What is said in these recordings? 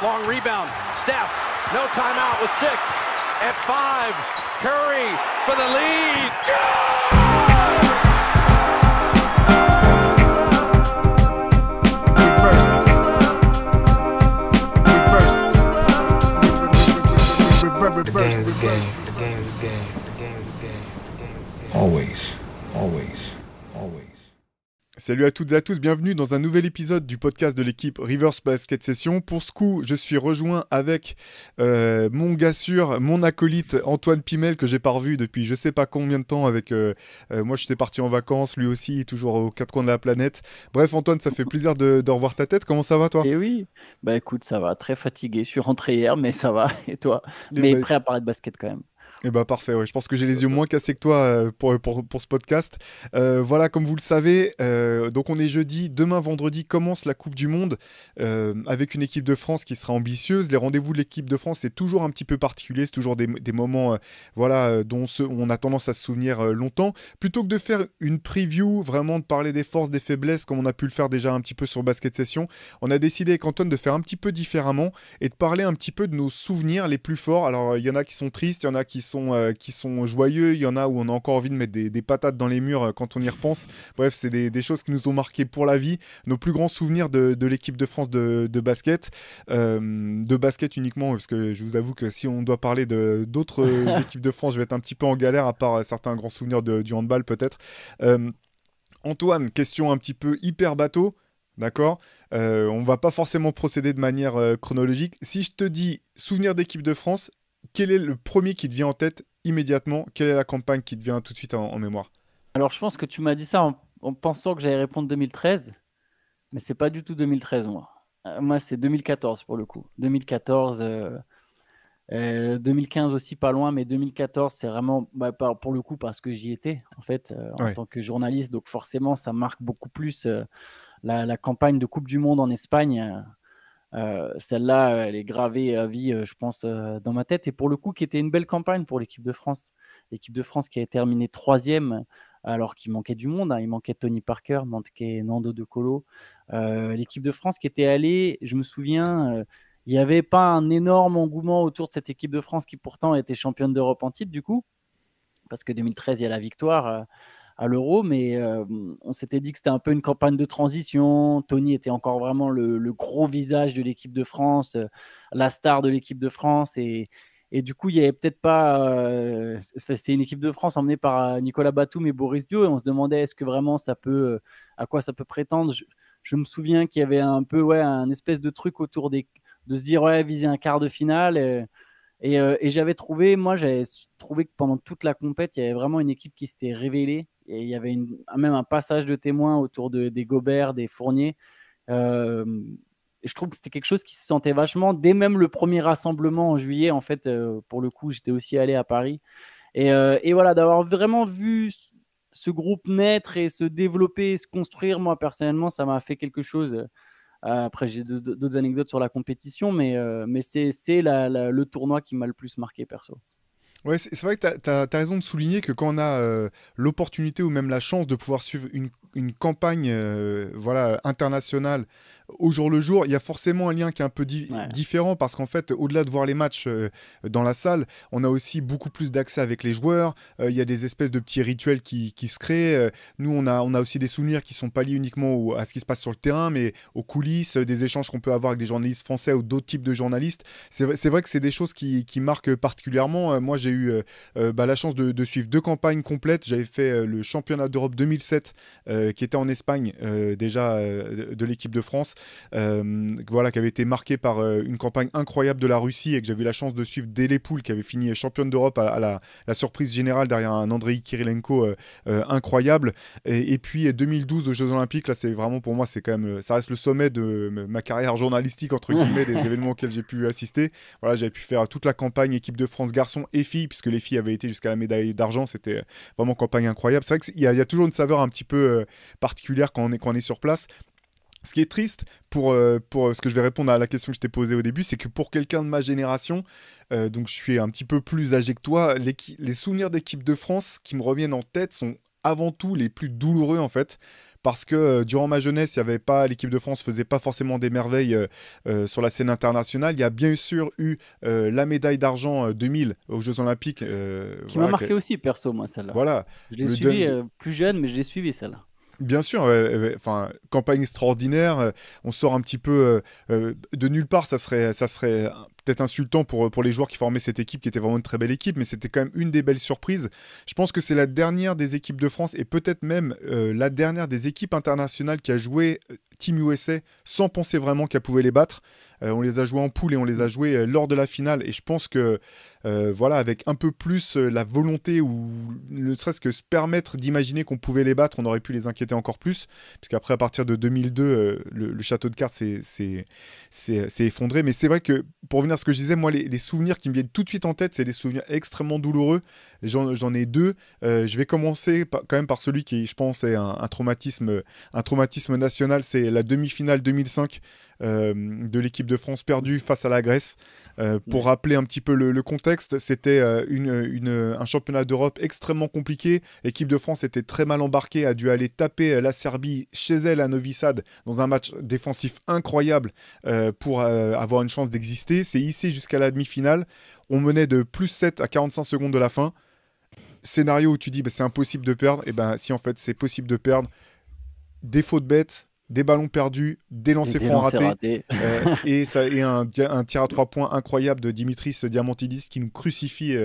Long rebound. Steph, no timeout with 6. At 5, Curry for the lead. The game's a game. The game's a game. The game's a game. The game's a game. Always. Salut à toutes et à tous, bienvenue dans un nouvel épisode du podcast de l'équipe Reverse Basket Session. Pour ce coup, je suis rejoint avec mon gars sûr, mon acolyte Antoine Pimel, que j'ai pas revu depuis je sais pas combien de temps. Moi, j'étais parti en vacances, lui aussi, toujours aux quatre coins de la planète. Bref, Antoine, ça fait plaisir de revoir ta tête. Comment ça va, toi ? Et oui, bah écoute, ça va, très fatigué. Je suis rentré hier, mais ça va. Et toi ? Et Mais bah, prêt à parler de basket quand même. Eh ben parfait, ouais. Je pense que j'ai les yeux moins cassés que toi pour ce podcast. Voilà, comme vous le savez, donc on est jeudi. Demain, vendredi, commence la Coupe du Monde avec une équipe de France qui sera ambitieuse. Les rendez-vous de l'équipe de France, c'est toujours un petit peu particulier. C'est toujours des moments dont on a tendance à se souvenir longtemps. Plutôt que de faire une preview, vraiment de parler des forces, des faiblesses, comme on a pu le faire déjà un petit peu sur Basket Session, on a décidé avec Antoine de faire un petit peu différemment et de parler un petit peu de nos souvenirs les plus forts. Alors, il y en a qui sont tristes, il y en a qui sont joyeux, il y en a où on a encore envie de mettre des patates dans les murs quand on y repense. Bref, c'est des choses qui nous ont marqué pour la vie, nos plus grands souvenirs de l'équipe de France de basket, de basket uniquement, parce que je vous avoue que si on doit parler d'autres équipes de France, je vais être un petit peu en galère, à part certains grands souvenirs du handball peut-être. Antoine, question un petit peu hyper bateau, d'accord ? On va pas forcément procéder de manière chronologique. Si je te dis souvenir d'équipe de France, quel est le premier qui te vient en tête immédiatement ? Quelle est la campagne qui te vient tout de suite en mémoire ? Alors, je pense que tu m'as dit ça en pensant que j'allais répondre 2013, mais c'est pas du tout 2013, moi. Moi, c'est 2014 pour le coup. 2014, 2015 aussi, pas loin, mais 2014, c'est vraiment pour le coup parce que j'y étais, en fait, en tant que journaliste. Donc, forcément, ça marque beaucoup plus la campagne de Coupe du Monde en Espagne. Celle-là, elle est gravée à vie, je pense, dans ma tête. Et pour le coup, qui était une belle campagne pour l'équipe de France. L'équipe de France qui a terminé 3e, alors qu'il manquait du monde. Il manquait Tony Parker, manquait Nando De Colo. L'équipe de France qui était allée, je me souviens, il n'y avait pas un énorme engouement autour de cette équipe de France qui pourtant était championne d'Europe en titre, du coup. Parce que 2013, il y a la victoire à l'Euro, mais on s'était dit que c'était un peu une campagne de transition. Tony était encore vraiment le gros visage de l'équipe de France, la star de l'équipe de France, et du coup, il n'y avait peut-être pas... c'est une équipe de France emmenée par Nicolas Batum et Boris Dio, et on se demandait est-ce que vraiment à quoi ça peut prétendre. Je me souviens qu'il y avait un peu un espèce de truc autour de se dire viser un quart de finale. Et j'avais trouvé que pendant toute la compète, il y avait vraiment une équipe qui s'était révélée. Et il y avait même un passage de témoins autour des Gobert, des Fournier. Et je trouve que c'était quelque chose qui se sentait vachement. Dès même le premier rassemblement en juillet, en fait, pour le coup, j'étais aussi allé à Paris. Et voilà, d'avoir vraiment vu ce groupe naître et se développer et se construire, moi, personnellement, ça m'a fait quelque chose. Après, j'ai d'autres anecdotes sur la compétition, mais c'est le tournoi qui m'a le plus marqué, perso. Ouais, c'est vrai que tu as raison de souligner que quand on a l'opportunité ou même la chance de pouvoir suivre une campagne internationale au jour le jour, il y a forcément un lien qui est un peu différent, parce qu'en fait, au-delà de voir les matchs dans la salle, on a aussi beaucoup plus d'accès avec les joueurs. Il y a des espèces de petits rituels qui se créent. Nous, on a aussi des souvenirs qui sont pas liés uniquement à ce qui se passe sur le terrain, mais aux coulisses, des échanges qu'on peut avoir avec des journalistes français ou d'autres types de journalistes. C'est vrai que c'est des choses qui marquent particulièrement. Moi, j'ai eu la chance de suivre 2 campagnes complètes. J'avais fait le championnat d'Europe 2007 qui était en Espagne déjà de l'équipe de France, qui avait été marqué par une campagne incroyable de la Russie, et que j'avais eu la chance de suivre dès les poules, qui avait fini championne d'Europe à la surprise générale derrière un Andrei Kirilenko incroyable. Et puis 2012 aux Jeux Olympiques, là c'est vraiment pour moi, c'est quand même, ça reste le sommet de ma carrière journalistique entre guillemets, des événements auxquels j'ai pu assister. Voilà, j'avais pu faire toute la campagne équipe de France garçons et filles, puisque les filles avaient été jusqu'à la médaille d'argent. C'était vraiment campagne incroyable. C'est vrai qu'il y a toujours une saveur un petit peu particulière quand on est sur place. Ce qui est triste pour ce que je vais répondre à la question que je t'ai posée au début, c'est que pour quelqu'un de ma génération, donc je suis un petit peu plus âgé que toi, les souvenirs d'équipe de France qui me reviennent en tête sont avant tout les plus douloureux, en fait, parce que durant ma jeunesse, l'équipe de France faisait pas forcément des merveilles sur la scène internationale. Il y a bien sûr eu la médaille d'argent 2000 aux Jeux Olympiques. Qui m'a marqué aussi, perso, moi, celle-là. Voilà. Je l'ai suivi plus jeune, mais je l'ai suivi, celle-là. Bien sûr, campagne extraordinaire. On sort un petit peu de nulle part. Ça serait peut-être insultant pour les joueurs qui formaient cette équipe, qui était vraiment une très belle équipe, mais c'était quand même une des belles surprises. Je pense que c'est la dernière des équipes de France et peut-être même la dernière des équipes internationales qui a joué Team USA sans penser vraiment qu'elle pouvait les battre. On les a joués en poule et on les a joués lors de la finale. Et je pense que, avec un peu plus la volonté ou ne serait-ce que se permettre d'imaginer qu'on pouvait les battre, on aurait pu les inquiéter encore plus. Puisqu'après, à partir de 2002, le château de cartes s'est effondré. Mais c'est vrai que, pour revenir à ce que je disais, moi, les souvenirs qui me viennent tout de suite en tête, c'est des souvenirs extrêmement douloureux. J'en ai deux. Je vais commencer quand même par celui qui, je pense, est un traumatisme national. C'est la demi-finale 2005 de l'équipe de France perdue face à la Grèce. Pour rappeler un petit peu le contexte, c'était un championnat d'Europe extrêmement compliqué. L'équipe de France était très mal embarquée, a dû aller taper la Serbie chez elle à Novi Sad dans un match défensif incroyable pour avoir une chance d'exister. C'est hissé jusqu'à la demi-finale. On menait de +7 à 45 secondes de la fin. Scénario où tu dis c'est impossible de perdre. Et ben si, en fait c'est possible de perdre. Des fautes bêtes, des ballons perdus, des lancers francs ratés. Et un tir à 3 points incroyable de Dimitris Diamantidis qui nous crucifie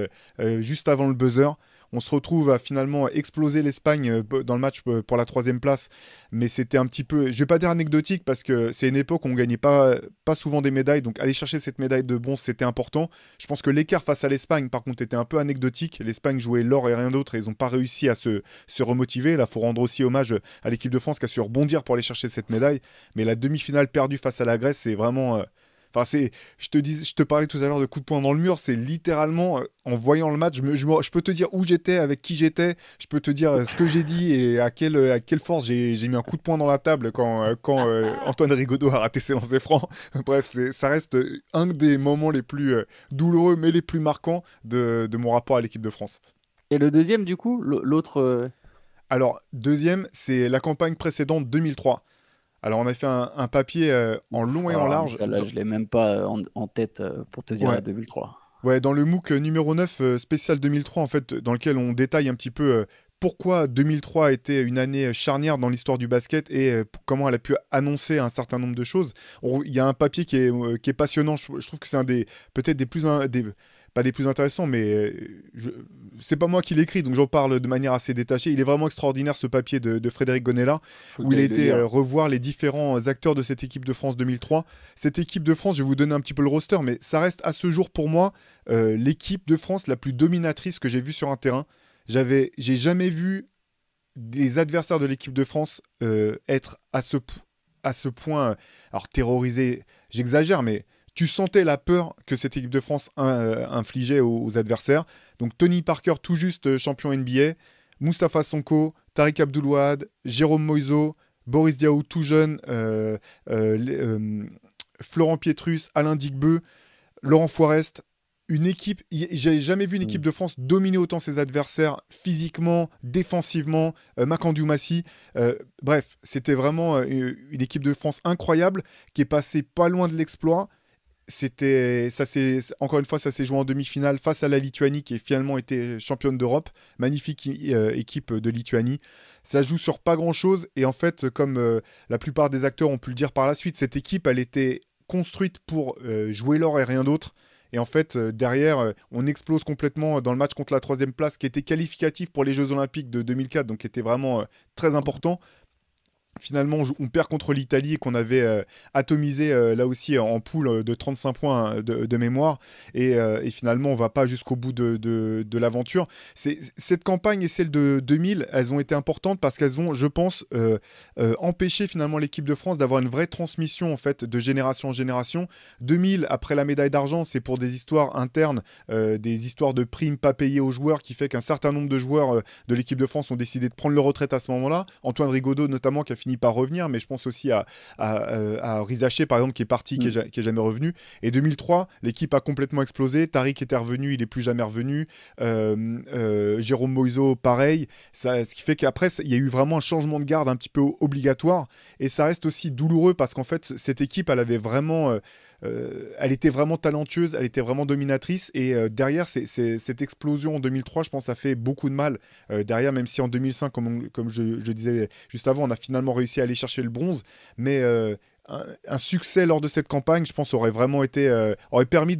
juste avant le buzzer. On se retrouve à finalement exploser l'Espagne dans le match pour la 3e place. Mais c'était un petit peu, je vais pas dire anecdotique, parce que c'est une époque où on gagnait pas souvent des médailles. Donc aller chercher cette médaille de bronze, c'était important. Je pense que l'écart face à l'Espagne, par contre, était un peu anecdotique. L'Espagne jouait l'or et rien d'autre et ils n'ont pas réussi à se remotiver. Là, il faut rendre aussi hommage à l'équipe de France qui a su rebondir pour aller chercher cette médaille. Mais la demi-finale perdue face à la Grèce, c'est vraiment... je te parlais tout à l'heure de coup de poing dans le mur, c'est littéralement, en voyant le match, je peux te dire où j'étais, avec qui j'étais, je peux te dire ce que j'ai dit et à quelle force j'ai mis un coup de poing dans la table quand Antoine Rigaudot a raté ses lancers francs. Bref, ça reste un des moments les plus douloureux, mais les plus marquants de mon rapport à l'équipe de France. Et le deuxième, du coup, l'autre... Alors, deuxième, c'est la campagne précédente 2003. Alors, on a fait un papier en long et en large. Celle-là, je ne l'ai même pas en tête pour te dire la 2003. Ouais, dans le MOOC numéro 9, spécial 2003, en fait, dans lequel on détaille un petit peu pourquoi 2003 a été une année charnière dans l'histoire du basket et comment elle a pu annoncer un certain nombre de choses. Il y a un papier qui est passionnant. Je trouve que c'est peut-être des plus... pas des plus intéressants, mais c'est pas moi qui l'écris, donc j'en parle de manière assez détachée. Il est vraiment extraordinaire, ce papier de Frédéric Gonella, où il a été revoir les différents acteurs de cette équipe de France 2003. Cette équipe de France, je vais vous donner un petit peu le roster, mais ça reste à ce jour pour moi l'équipe de France la plus dominatrice que j'ai vue sur un terrain. J'ai jamais vu des adversaires de l'équipe de France être à ce point, alors terrorisés, j'exagère, mais... Tu sentais la peur que cette équipe de France infligeait aux adversaires. Donc Tony Parker, tout juste champion NBA, Moustapha Sonko, Tariq Abdul-Wahad, Jérôme Moïseau, Boris Diaw, tout jeune, Florent Pietrus, Alain Digbeu, Laurent Forest. Une équipe, j'ai jamais vu une équipe de France dominer autant ses adversaires physiquement, défensivement, Makandou Massi. Bref, c'était vraiment une équipe de France incroyable qui est passée pas loin de l'exploit. Encore une fois, ça s'est joué en demi-finale face à la Lituanie qui a finalement été championne d'Europe. Magnifique équipe de Lituanie. Ça joue sur pas grand-chose et en fait, comme la plupart des acteurs ont pu le dire par la suite, cette équipe, elle était construite pour jouer l'or et rien d'autre. Et en fait, derrière, on explose complètement dans le match contre la 3e place qui était qualificatif pour les Jeux Olympiques de 2004, donc qui était vraiment très important. Finalement, on perd contre l'Italie qu'on avait atomisé là aussi en poule de 35 points de mémoire. Et finalement, on ne va pas jusqu'au bout de l'aventure. Cette campagne et celle de 2000, elles ont été importantes parce qu'elles ont, je pense, empêché finalement l'équipe de France d'avoir une vraie transmission en fait, de génération en génération. 2000, après la médaille d'argent, c'est pour des histoires internes, des histoires de primes pas payées aux joueurs qui fait qu'un certain nombre de joueurs de l'équipe de France ont décidé de prendre leur retraite à ce moment-là. Antoine Rigaudot notamment qui a fini finit par revenir, mais je pense aussi à Rizaché, par exemple, qui est parti, qui est jamais revenu. Et 2003, l'équipe a complètement explosé. Tariq était revenu, il est plus jamais revenu. Jérôme Moïso, pareil. Ce qui fait qu'après, il y a eu vraiment un changement de garde un petit peu obligatoire. Et ça reste aussi douloureux parce qu'en fait, cette équipe, elle avait vraiment... elle était vraiment talentueuse, elle était vraiment dominatrice et derrière cette explosion en 2003, je pense ça fait beaucoup de mal derrière, même si en 2005, comme je disais juste avant, on a finalement réussi à aller chercher le bronze, mais un succès lors de cette campagne, je pense, aurait vraiment été aurait permis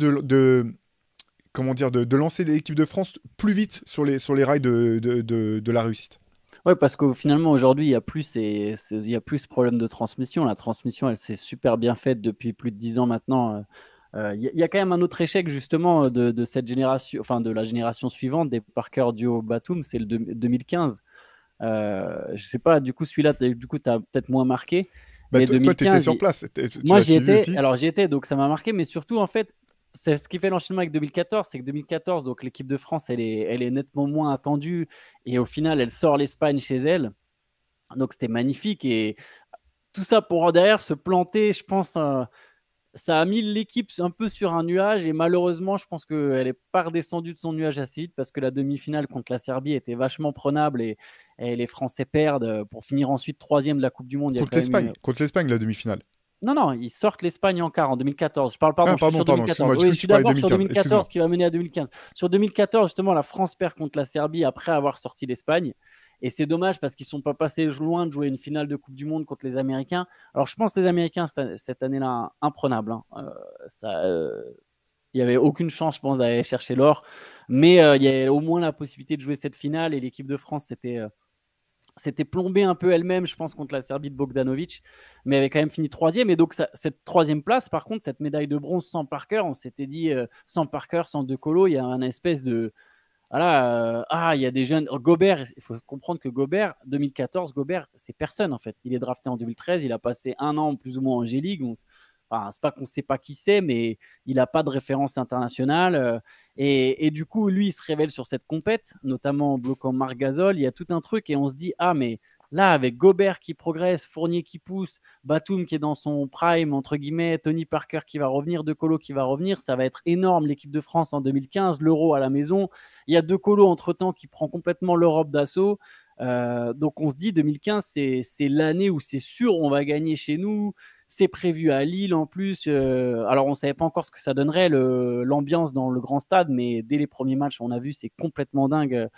comment dire, de lancer l'équipe de France plus vite sur les rails de la réussite. Ouais, parce que finalement, aujourd'hui, il y a plus ce problème de transmission. La transmission, elle s'est super bien faite depuis plus de 10 ans maintenant. Il y a quand même un autre échec, justement, de cette génération, enfin, de la génération suivante, des Parker Duo Batum, c'est le 2015. Je sais pas, du coup, celui-là, du coup, tu as peut-être moins marqué. Bah, toi, tu étais sur place. Moi, j'y étais. Alors, j'y étais, donc ça m'a marqué, mais surtout, en fait, c'est ce qui fait l'enchaînement avec 2014, c'est que 2014, donc l'équipe de France, elle est nettement moins attendue et au final, elle sort l'Espagne chez elle. Donc c'était magnifique et tout ça pour derrière se planter, je pense, ça a mis l'équipe un peu sur un nuage et malheureusement, je pense qu'elle n'est pas redescendue de son nuage assez vite parce que la demi-finale contre la Serbie était vachement prenable et les Français perdent pour finir ensuite 3e de la Coupe du Monde. Contre l'Espagne, la demi-finale. Non, ils sortent l'Espagne en quart en 2014. Je parle, pardon, je suis sur 2014. Oui, je suis d'abord sur 2014 qui va mener à 2015. Sur 2014, justement, la France perd contre la Serbie après avoir sorti l'Espagne. Et c'est dommage parce qu'ils ne sont pas passés loin de jouer une finale de Coupe du Monde contre les Américains. Alors, je pense que les Américains, cette année-là, imprenables. Il n'y avait aucune chance, je pense, d'aller chercher l'or. Mais il y avait au moins la possibilité de jouer cette finale. Et l'équipe de France, s'était plombée un peu elle-même, je pense, contre la Serbie de Bogdanovic, mais avait quand même fini 3e. Et donc, cette 3e place, par contre, cette médaille de bronze sans Parker, on s'était dit, sans Parker, sans De Colo, il y a un espèce de... Voilà, il y a des jeunes... Gobert, il faut comprendre que Gobert, 2014, Gobert, c'est personne, en fait. Il est drafté en 2013, il a passé un an plus ou moins en G-League. C'est pas qu'on ne sait pas qui c'est, mais il n'a pas de référence internationale. Et du coup, lui, il se révèle sur cette compète, notamment en bloquant Marc Gasol. Il y a tout un truc et on se dit, mais là, avec Gobert qui progresse, Fournier qui pousse, Batum qui est dans son prime, entre guillemets, Tony Parker qui va revenir, De Colo qui va revenir, ça va être énorme, l'équipe de France en 2015, l'Euro à la maison. Il y a De Colo, entre-temps, qui prend complètement l'Europe d'assaut. Donc, on se dit, 2015, c'est l'année où c'est sûr, on va gagner chez nous. C'est prévu à Lille en plus. Alors, on ne savait pas encore ce que ça donnerait, l'ambiance dans le grand stade, mais dès les premiers matchs, on a vu, c'est complètement dingue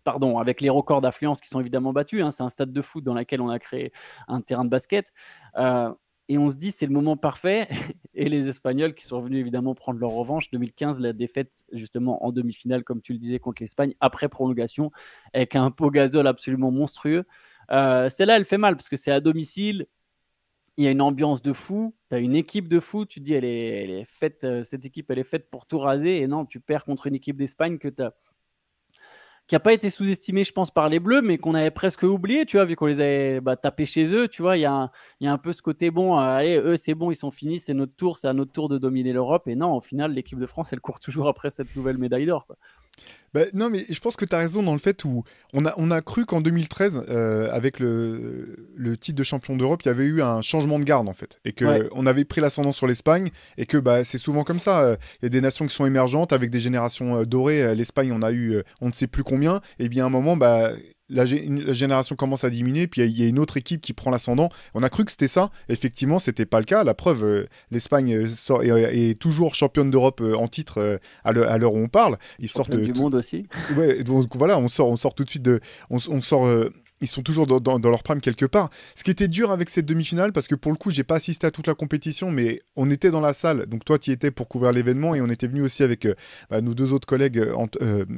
pardon, avec les records d'affluence qui sont évidemment battus. C'est un stade de foot dans lequel on a créé un terrain de basket. Et on se dit, c'est le moment parfait. Et les Espagnols qui sont venus évidemment prendre leur revanche. 2015, la défaite justement en demi-finale, comme tu le disais, contre l'Espagne, après prolongation, avec un Pau Gasol absolument monstrueux. Celle-là, elle fait mal parce que c'est à domicile. Il y a une ambiance de fou. Tu as une équipe de fou. Tu te dis, elle est faite, cette équipe, elle est faite pour tout raser. Et non, tu perds contre une équipe d'Espagne qui n'a pas été sous-estimée, je pense, par les Bleus, mais qu'on avait presque oublié, tu vois, vu qu'on les avait tapés chez eux. Tu vois, il y a un peu ce côté bon. Allez, eux, c'est bon, ils sont finis. C'est notre tour. C'est à notre tour de dominer l'Europe. Et non, au final, l'équipe de France, elle court toujours après cette nouvelle médaille d'or, quoi. Non, mais je pense que tu as raison dans le fait où on a cru qu'en 2013, avec le titre de champion d'Europe, il y avait eu un changement de garde en fait. Et qu'on avait pris l'ascendant sur l'Espagne et que c'est souvent comme ça. Il y a des nations qui sont émergentes avec des générations dorées. L'Espagne, on a eu on ne sait plus combien. Et bien à un moment, la génération commence à diminuer, puis il y a une autre équipe qui prend l'ascendant. On a cru que c'était ça. Effectivement, c'était pas le cas. La preuve, l'Espagne est toujours championne d'Europe en titre à l'heure où on parle. Ils sortent du monde aussi. Ouais, donc voilà, on sort tout de suite de... On sort... ils sont toujours dans leur prime quelque part. Ce qui était dur avec cette demi-finale, parce que pour le coup, j'ai pas assisté à toute la compétition, mais on était dans la salle. Donc toi, tu y étais pour couvrir l'événement et on était venu aussi avec nos deux autres collègues,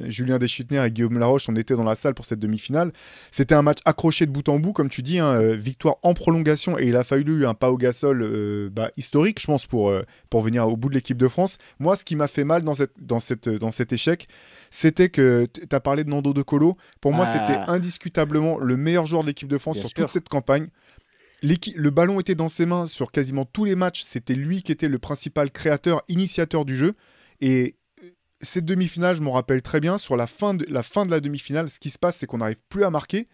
Julien Deschutner et Guillaume Laroche. On était dans la salle pour cette demi-finale. C'était un match accroché de bout en bout, comme tu dis, victoire en prolongation et il a fallu un Pau Gasol historique, je pense, pour venir au bout de l'équipe de France. Moi, ce qui m'a fait mal dans cet échec, c'était que tu as parlé de Nando De Colo. Pour moi, c'était indiscutablement le meilleur joueur de l'équipe de France toute cette campagne. Le ballon était dans ses mains sur quasiment tous les matchs. C'était lui qui était le principal créateur, initiateur du jeu. Et cette demi-finale, je m'en rappelle très bien. Sur la fin de la demi-finale, ce qui se passe, c'est qu'on n'arrive plus à marquer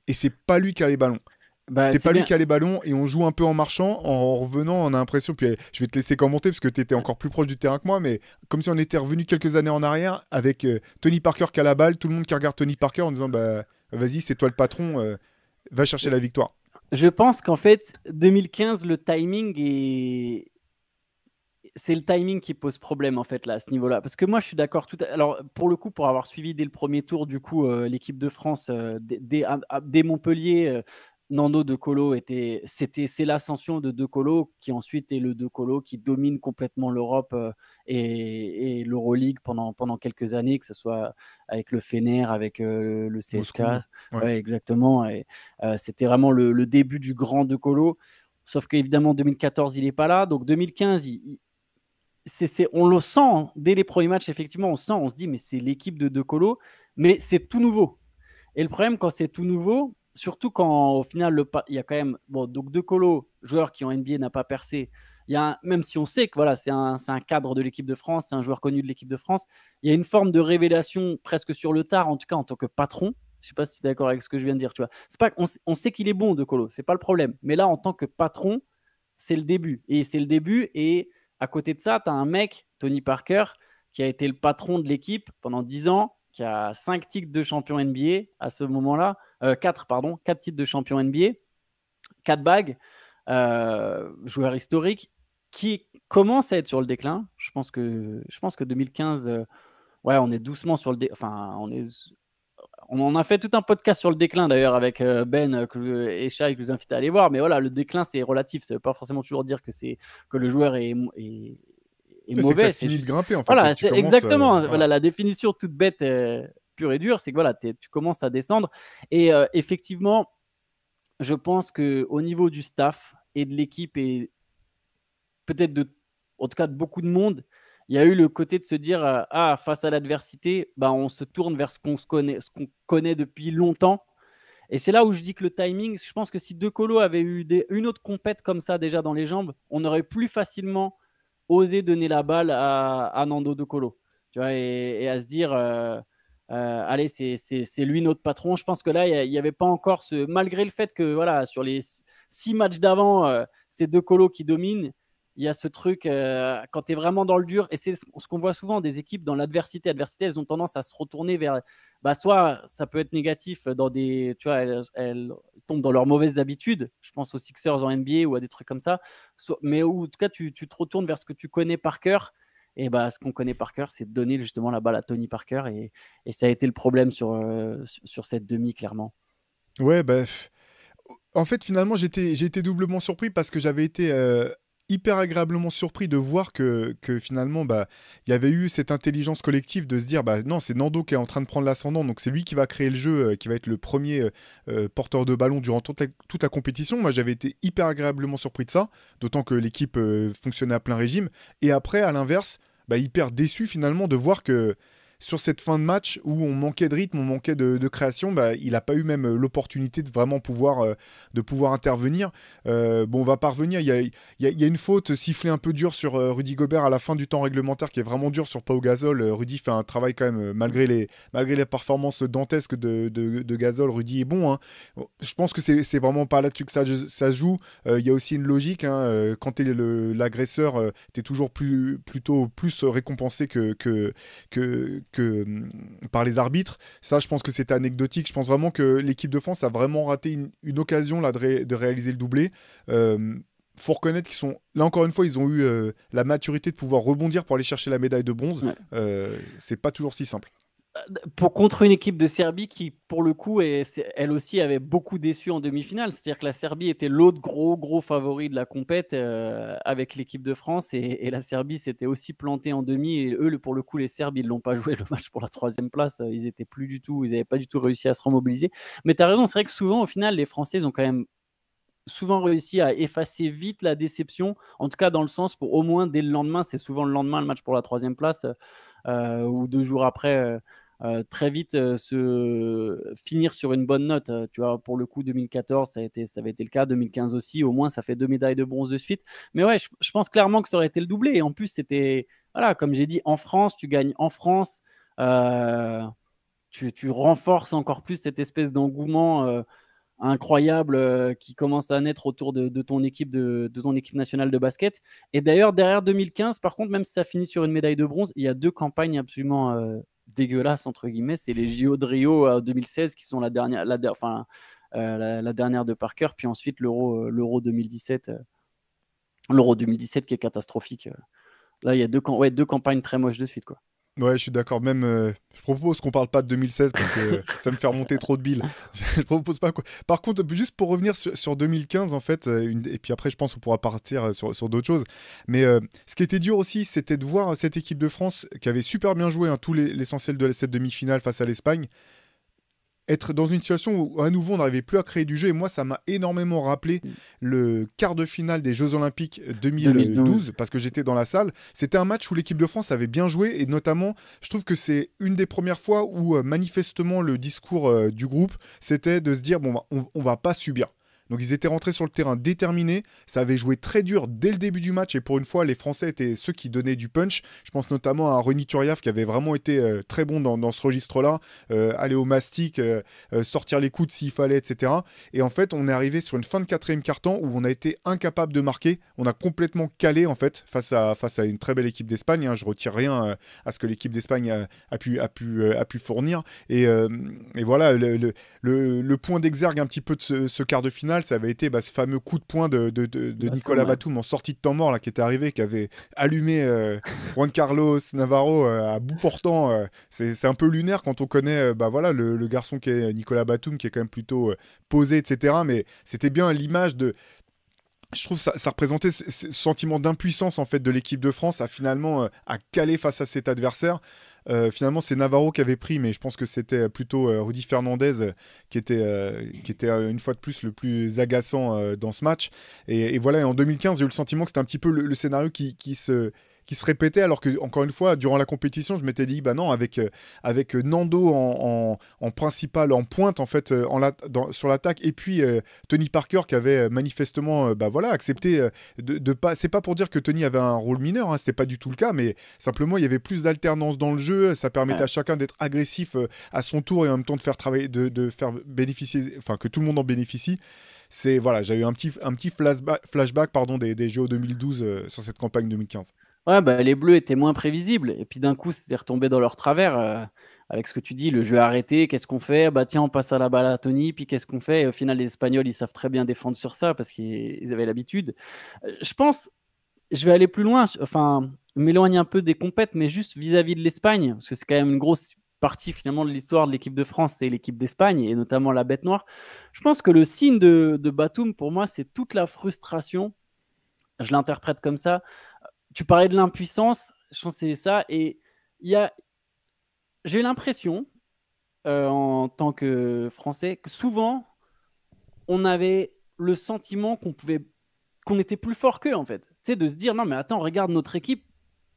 et c'est pas lui qui a les ballons. C'est pas lui qui a les ballons et on joue un peu en marchant, en revenant, on a l'impression, puis je vais te laisser commenter parce que tu étais encore plus proche du terrain que moi, mais comme si on était revenu quelques années en arrière avec Tony Parker qui a la balle, tout le monde qui regarde Tony Parker en disant bah, vas-y, c'est toi le patron, va chercher la victoire. Je pense qu'en fait, 2015, le timing c'est le timing qui pose problème en fait là à ce niveau-là, parce que moi je suis d'accord alors pour le coup, pour avoir suivi dès le premier tour du coup l'équipe de France dès Montpellier, Nando De Colo c'est l'ascension de De Colo qui ensuite est le De Colo qui domine complètement l'Europe et l'Euroleague pendant quelques années, que ce soit avec le Fener, avec le CSK. Ouais, exactement. Et c'était vraiment le début du grand De Colo. Sauf qu'évidemment 2014 il n'est pas là, donc 2015 on le sent hein, dès les premiers matchs, effectivement on se dit mais c'est l'équipe de De Colo, mais c'est tout nouveau. Et le problème quand c'est tout nouveau, surtout quand au final il y a quand même donc De Colo, joueur qui en NBA n'a pas percé, même si on sait que voilà, c'est un cadre de l'équipe de France, c'est un joueur connu de l'équipe de France, il y a une forme de révélation presque sur le tard, en tout cas en tant que patron. Je ne sais pas si tu es d'accord avec ce que je viens de dire. Tu vois. C'est pas, on sait qu'il est bon, De Colo, ce n'est pas le problème. Mais là, en tant que patron, c'est le début. Et à côté de ça, tu as un mec, Tony Parker, qui a été le patron de l'équipe pendant 10 ans, qui a 5 titres de champion NBA à ce moment-là. 4 titres de champion NBA, 4 bagues, joueur historique, qui commence à être sur le déclin. Je pense que 2015, on est doucement sur le déclin. Enfin, on en a fait tout un podcast sur le déclin d'ailleurs avec Ben et Shai que je vous invite à aller voir. Mais voilà, le déclin c'est relatif. Ça ne veut pas forcément toujours dire que le joueur est mauvais. C'est fini de grimper en fait. Voilà, c'est exactement. Voilà, la définition toute bête, pure et dure, c'est que voilà, tu commences à descendre. Et effectivement, je pense qu'au niveau du staff et de l'équipe et peut-être en tout cas de beaucoup de monde, il y a eu le côté de se dire face à l'adversité, on se tourne vers ce qu'on connaît depuis longtemps. Et c'est là où je dis que le timing, je pense que si De Colo avait eu une autre compète comme ça déjà dans les jambes, on aurait plus facilement osé donner la balle à Nando De Colo. Tu vois, et à se dire allez, c'est lui notre patron. Je pense que là, il n'y avait pas encore malgré le fait que voilà, sur les 6 matchs d'avant, c'est De Colo qui domine. Il y a ce truc quand tu es vraiment dans le dur, et c'est ce qu'on voit souvent des équipes dans l'adversité, elles ont tendance à se retourner vers soit ça peut être négatif dans tu vois, elles tombent dans leurs mauvaises habitudes, je pense aux Sixers en NBA ou à des trucs comme ça, mais en tout cas tu te retournes vers ce que tu connais par cœur, et ce qu'on connaît par cœur c'est de donner justement la balle à Tony Parker, et ça a été le problème sur cette demi, clairement. Ouais, en fait finalement j'ai été doublement surpris parce que j'avais été hyper agréablement surpris de voir que finalement il y avait eu cette intelligence collective de se dire non, c'est Nando qui est en train de prendre l'ascendant, donc c'est lui qui va créer le jeu, qui va être le premier porteur de ballon durant toute la compétition. Moi j'avais été hyper agréablement surpris de ça, d'autant que l'équipe fonctionnait à plein régime, et après à l'inverse hyper déçu finalement de voir que sur cette fin de match où on manquait de rythme, on manquait de création, il n'a pas eu même l'opportunité de vraiment pouvoir intervenir. On va pas revenir. Il y a une faute sifflée un peu dure sur Rudy Gobert à la fin du temps réglementaire qui est vraiment dure sur Pau Gasol. Rudy fait un travail quand même, malgré les performances dantesques de Gasol. Rudy est bon. Hein. Je pense que c'est vraiment pas là-dessus que ça se joue. Il y a aussi une logique. Hein. Quand tu es l'agresseur, tu es toujours plutôt plus récompensé que par les arbitres. Ça, je pense que c'était anecdotique. Je pense vraiment que l'équipe de France a vraiment raté une occasion là, de réaliser le doublé. Faut reconnaître qu'ils sont... Là, encore une fois, ils ont eu la maturité de pouvoir rebondir pour aller chercher la médaille de bronze. Ouais. C'est pas toujours si simple. Contre une équipe de Serbie qui, pour le coup, elle aussi avait beaucoup déçu en demi-finale. C'est-à-dire que la Serbie était l'autre gros favori de la compète avec l'équipe de France, et la Serbie s'était aussi plantée en demi. Et eux, pour le coup, les Serbes, ils n'ont pas joué le match pour la 3e place. Ils n'avaient pas du tout réussi à se remobiliser. Mais tu as raison, c'est vrai que souvent, au final, les Français ont quand même souvent réussi à effacer vite la déception, en tout cas dans le sens pour au moins dès le lendemain, c'est souvent le lendemain le match pour la 3e place, ou 2 jours après, très vite se finir sur une bonne note. Tu vois, pour le coup 2014 ça avait été le cas, 2015 aussi, au moins ça fait 2 médailles de bronze de suite. Mais ouais, je pense clairement que ça aurait été le doublé, et en plus c'était voilà, comme j'ai dit, en France, tu gagnes en France, tu renforces encore plus cette espèce d'engouement incroyable qui commence à naître autour de ton équipe nationale de basket. Et d'ailleurs, derrière 2015, par contre, même si ça finit sur une médaille de bronze, il y a 2 campagnes absolument dégueulasses, entre guillemets. C'est les JO de Rio 2016 qui sont la dernière de Parker, puis ensuite l'Euro 2017, l'Euro 2017 qui est catastrophique. Là, il y a 2 campagnes très moches de suite, quoi. Ouais, je suis d'accord. Même, je propose qu'on parle pas de 2016 parce que ça me fait remonter trop de billes. Je propose pas quoi. Par contre, juste pour revenir sur 2015, en fait, et puis après, je pense qu'on pourra partir sur d'autres choses. Mais ce qui était dur aussi, c'était de voir cette équipe de France qui avait super bien joué tout l'essentiel de cette demi-finale face à l'Espagne, être dans une situation où à nouveau on n'arrivait plus à créer du jeu. Et moi, ça m'a énormément rappelé le quart de finale des Jeux Olympiques 2012 parce que j'étais dans la salle. C'était un match où l'équipe de France avait bien joué et notamment, je trouve que c'est une des premières fois où manifestement le discours du groupe, c'était de se dire bon, on va pas subir. Donc ils étaient rentrés sur le terrain déterminés, ça avait joué très dur dès le début du match et pour une fois les Français étaient ceux qui donnaient du punch. Je pense notamment à Reni Turiaf qui avait vraiment été très bon dans ce registre-là, aller au mastic, sortir les coudes s'il fallait, etc. Et en fait on est arrivé sur une fin de quatrième quart-temps où on a été incapable de marquer, on a complètement calé en fait face à une très belle équipe d'Espagne, hein. Je retire rien à ce que l'équipe d'Espagne a pu fournir et voilà le point d'exergue un petit peu de ce quart de finale, ça avait été ce fameux coup de poing de Nicolas Batum en sortie de temps mort là, qui était arrivé, qui avait allumé Juan Carlos Navarro à bout portant. C'est un peu lunaire quand on connaît voilà, le garçon qui est Nicolas Batum, qui est quand même plutôt posé, etc. Mais c'était bien l'image de... Je trouve ça représentait ce sentiment d'impuissance en fait de l'équipe de France à finalement à caler face à cet adversaire. Finalement, c'est Navarro qui avait pris, mais je pense que c'était plutôt Rudy Fernandez qui était une fois de plus le plus agaçant dans ce match. Et voilà, et en 2015, j'ai eu le sentiment que c'était un petit peu le scénario qui se répétait, alors que, encore une fois, durant la compétition, je m'étais dit, bah non, avec Nando en principal, en pointe, en fait, sur l'attaque, et puis Tony Parker qui avait manifestement voilà, accepté de pas... C'est pas pour dire que Tony avait un rôle mineur, hein, c'était pas du tout le cas, mais simplement, il y avait plus d'alternance dans le jeu, ça permettait à chacun d'être agressif à son tour et en même temps de faire travailler, de faire bénéficier, enfin, que tout le monde en bénéficie. Voilà, j'ai eu un petit flashback des JO 2012 sur cette campagne 2015. Ouais, les Bleus étaient moins prévisibles. Et puis d'un coup, c'était retombé dans leur travers. Avec ce que tu dis, le jeu arrêté, qu'est-ce qu'on fait? Tiens, on passe à la balle à Tony, puis qu'est-ce qu'on fait? Et au final, les Espagnols, ils savent très bien défendre sur ça parce qu'ils avaient l'habitude. Je pense, je vais aller plus loin, enfin, m'éloigner un peu des compètes, mais juste vis-à-vis de l'Espagne, parce que c'est quand même une grosse partie finalement de l'histoire de l'équipe de France, c'est l'équipe d'Espagne, et notamment la bête noire. Je pense que le signe de Batum, pour moi, c'est toute la frustration. Je l'interprète comme ça. Tu parlais de l'impuissance, je pense que c'est ça. Et j'ai l'impression, en tant que Français, que souvent, on avait le sentiment qu'on était plus fort qu'eux, en fait. Tu sais, de se dire, non, mais attends, regarde notre équipe,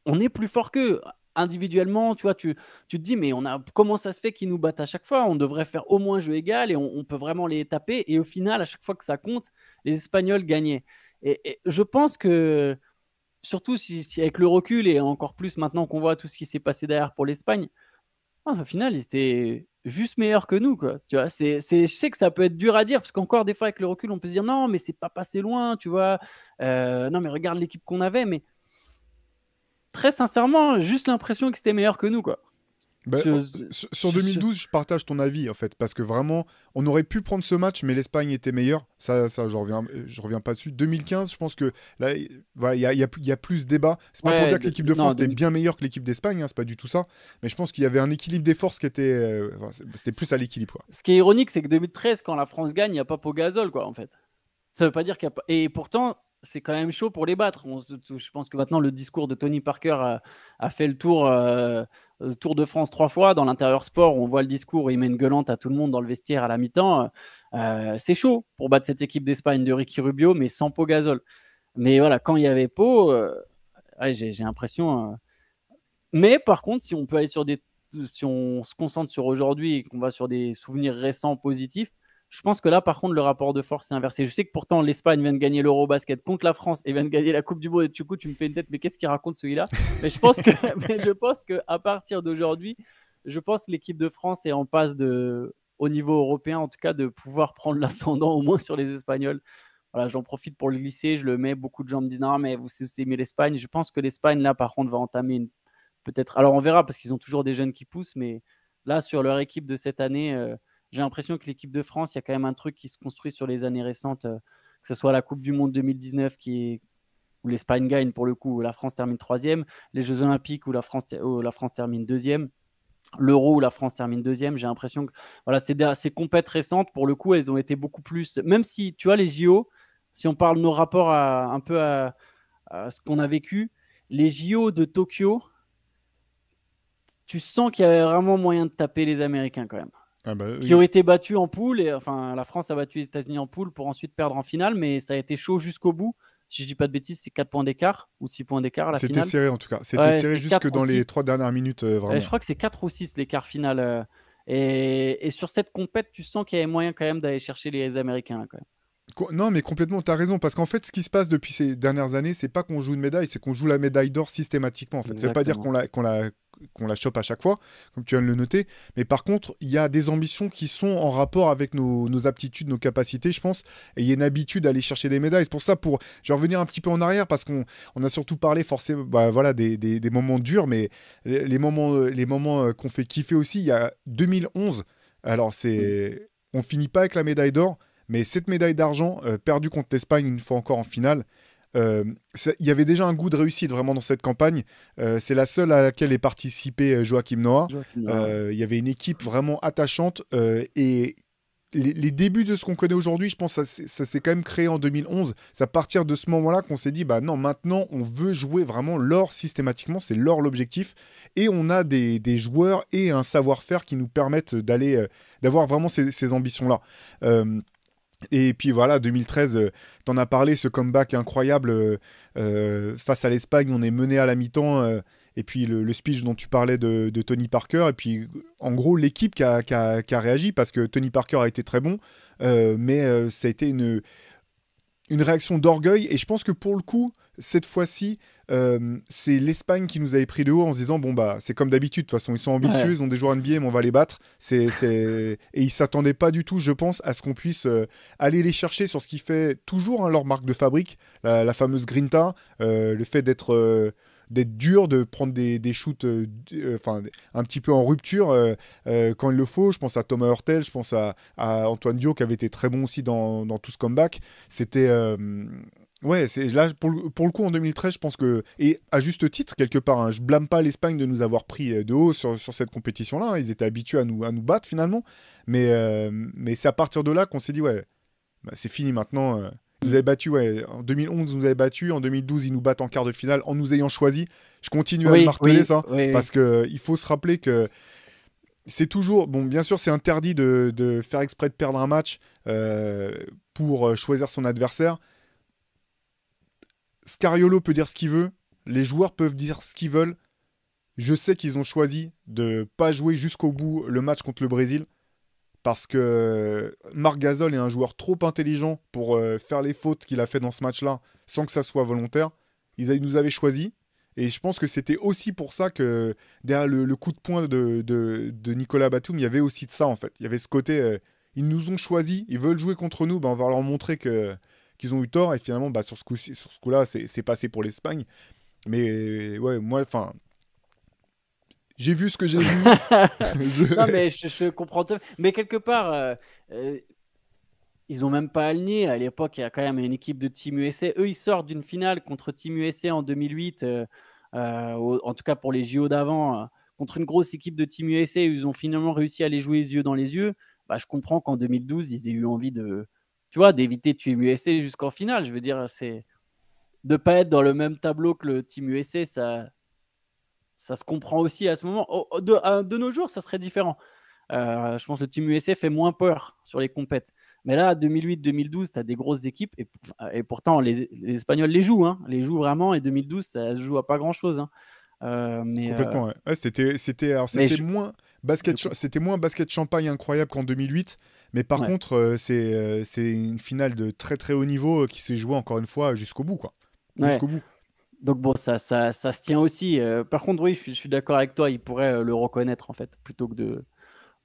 on est plus fort qu'eux. Individuellement, tu vois, tu te dis, mais comment ça se fait qu'ils nous battent à chaque fois? On devrait faire au moins jeu égal et on peut vraiment les taper. Et au final, à chaque fois que ça compte, les Espagnols gagnaient. Et je pense que, surtout si avec le recul et encore plus maintenant qu'on voit tout ce qui s'est passé derrière pour l'Espagne, au final, ils étaient juste meilleurs que nous, quoi. Tu vois, je sais que ça peut être dur à dire parce qu'encore des fois avec le recul, on peut se dire non, mais c'est pas passé loin, tu vois. Non, mais regarde l'équipe qu'on avait, mais très sincèrement, juste l'impression que c'était meilleur que nous, quoi. Sur 2012, je partage ton avis en fait, parce que vraiment, on aurait pu prendre ce match, mais l'Espagne était meilleure. Ça, je reviens pas dessus. 2015, je pense que là, voilà, il y a plus débat. C'est pas pour dire que l'équipe de France était bien meilleure que l'équipe d'Espagne, hein, c'est pas du tout ça. Mais je pense qu'il y avait un équilibre des forces qui était, c'était plus à l'équilibre, quoi. Ce qui est ironique, c'est que 2013, quand la France gagne, il n'y a pas Pogazol, quoi, en fait. Ça veut pas dire qu'il y a pas. Et pourtant, c'est quand même chaud pour les battre. Je pense que maintenant, le discours de Tony Parker a fait le tour de France 3 fois. Dans l'intérieur sport, on voit le discours où il met une gueulante à tout le monde dans le vestiaire à la mi-temps. C'est chaud pour battre cette équipe d'Espagne de Ricky Rubio, mais sans Pogazol. Mais voilà, quand il y avait Pau, j'ai l'impression. Mais par contre, si on peut aller si on se concentre sur aujourd'hui et qu'on va sur des souvenirs récents positifs, Je pense que là, par contre, le rapport de force est inversé. Je sais que pourtant, l'Espagne vient de gagner l'Eurobasket contre la France et vient de gagner la Coupe du Monde. Et du coup, tu me fais une tête, mais qu'est-ce qu'il raconte celui-là? Mais je pense qu'à partir d'aujourd'hui, je pense que l'équipe de France est en passe au niveau européen, en tout cas, de pouvoir prendre l'ascendant au moins sur les Espagnols. Voilà, j'en profite pour le glisser, je le mets. Beaucoup de gens me disent non, mais vous aimez l'Espagne. Je pense que l'Espagne, là, par contre, va entamer peut-être. Alors, on verra parce qu'ils ont toujours des jeunes qui poussent, mais là, sur leur équipe de cette année, j'ai l'impression que l'équipe de France, il y a quand même un truc qui se construit sur les années récentes, que ce soit la Coupe du Monde 2019 où l'Espagne gagne pour le coup, où la France termine 3e, les Jeux Olympiques où la France termine 2e, l'Euro où la France termine 2e. J'ai l'impression que voilà, ces compètes récentes, pour le coup, elles ont été beaucoup plus. Même si, tu vois, les JO, si on parle de nos rapports un peu à ce qu'on a vécu, les JO de Tokyo, tu sens qu'il y avait vraiment moyen de taper les Américains quand même. Ah bah, oui. Qui ont été battus en poule. Enfin, la France a battu les États-Unis en poule pour ensuite perdre en finale, mais ça a été chaud jusqu'au bout. Si je dis pas de bêtises, c'est 4 points d'écart ou 6 points d'écart à la finale. C'était serré en tout cas. C'était serré jusque dans les 3 dernières minutes. Vraiment. Je crois que c'est 4 ou 6 l'écart final. Et sur cette compète, tu sens qu'il y avait moyen quand même d'aller chercher les Américains quand même. Non, mais complètement, tu as raison. Parce qu'en fait, ce qui se passe depuis ces dernières années, c'est pas qu'on joue une médaille, c'est qu'on joue la médaille d'or systématiquement. En fait. Ça veut pas dire qu'on la chope à chaque fois, comme tu viens de le noter. Mais par contre, il y a des ambitions qui sont en rapport avec nos aptitudes, nos capacités, je pense. Et il y a une habitude à aller chercher des médailles. C'est pour ça, je vais revenir un petit peu en arrière, parce qu'on a surtout parlé forcément voilà, des moments durs, mais les moments qu'on fait kiffer aussi. Il y a 2011. Alors, on finit pas avec la médaille d'or. Mais cette médaille d'argent perdue contre l'Espagne une fois encore en finale, il y avait déjà un goût de réussite vraiment dans cette campagne. C'est la seule à laquelle est participé Joachim Noah. Il y avait une équipe vraiment attachante et les débuts de ce qu'on connaît aujourd'hui, je pense que ça s'est quand même créé en 2011. C'est à partir de ce moment-là qu'on s'est dit, bah non, maintenant on veut jouer vraiment l'or systématiquement, c'est l'or l'objectif. Et on a des joueurs et un savoir-faire qui nous permettent d'avoir vraiment ces ambitions-là. Et puis voilà, 2013, t'en as parlé, ce comeback incroyable face à l'Espagne, on est mené à la mi-temps, et puis le speech dont tu parlais de Tony Parker, et puis en gros l'équipe qui a réagi, parce que Tony Parker a été très bon, mais ça a été une réaction d'orgueil, et je pense que pour le coup, cette fois-ci, c'est l'Espagne qui nous avait pris de haut en se disant bon bah c'est comme d'habitude, de toute façon ils sont ambitieux, ils ont des joueurs NBA, mais on va les battre. Et ils s'attendaient pas du tout, je pense, à ce qu'on puisse aller les chercher sur ce qui fait toujours leur marque de fabrique, la fameuse grinta, le fait d'être dur, de prendre des shoots un petit peu en rupture quand il le faut. Je pense à Thomas Hurtel, je pense à Antoine Dio qui avait été très bon aussi dans tout ce comeback. C'était ouais, là pour le coup en 2013, je pense que, et à juste titre quelque part, hein, je blâme pas l'Espagne de nous avoir pris de haut sur cette compétition-là, hein, ils étaient habitués à nous battre finalement, mais c'est à partir de là qu'on s'est dit ouais, bah, c'est fini maintenant. Vous avez battu, ouais, en 2011 vous avez battu, en 2012 ils nous battent en quart de finale en nous ayant choisi. Je continue à le marteler parce que il faut se rappeler que c'est toujours, bon bien sûr c'est interdit de faire exprès de perdre un match pour choisir son adversaire. Scariolo peut dire ce qu'il veut, les joueurs peuvent dire ce qu'ils veulent. Je sais qu'ils ont choisi de pas jouer jusqu'au bout le match contre le Brésil parce que Marc Gasol est un joueur trop intelligent pour faire les fautes qu'il a fait dans ce match-là sans que ça soit volontaire. Ils nous avaient choisis et je pense que c'était aussi pour ça que derrière le coup de poing de Nicolas Batum, il y avait aussi de ça en fait. Il y avait ce côté, ils nous ont choisis, ils veulent jouer contre nous, ben on va leur montrer qu'ils ont eu tort, et finalement bah, sur ce coup-là c'est passé pour l'Espagne, mais ouais, moi enfin j'ai vu ce que j'ai vu. Non mais je comprends tout, mais quelque part ils ont même pas aligné à l'époque. Il y a quand même une équipe de Team USA, eux ils sortent d'une finale contre Team USA en 2008 en tout cas pour les JO d'avant, contre une grosse équipe de Team USA, ils ont finalement réussi à les jouer les yeux dans les yeux. Bah, je comprends qu'en 2012 ils aient eu envie d'éviter Team USA jusqu'en finale. Je veux dire, c'est de pas être dans le même tableau que le Team USA, ça se comprend aussi à ce moment. De nos jours, ça serait différent. Je pense que le Team USA fait moins peur sur les compètes. Mais là, 2008-2012, tu as des grosses équipes et pourtant, les Espagnols les jouent. Hein, les jouent vraiment, et 2012, ça se joue à pas grand-chose. Hein. Complètement, ouais. C'était moins basket champagne incroyable qu'en 2008, Mais par contre, c'est une finale de très très haut niveau qui s'est jouée encore une fois jusqu'au bout, quoi. Jusqu'au bout. Donc bon, ça se tient aussi. Par contre, oui, je suis d'accord avec toi, il pourrait le reconnaître en fait, plutôt que de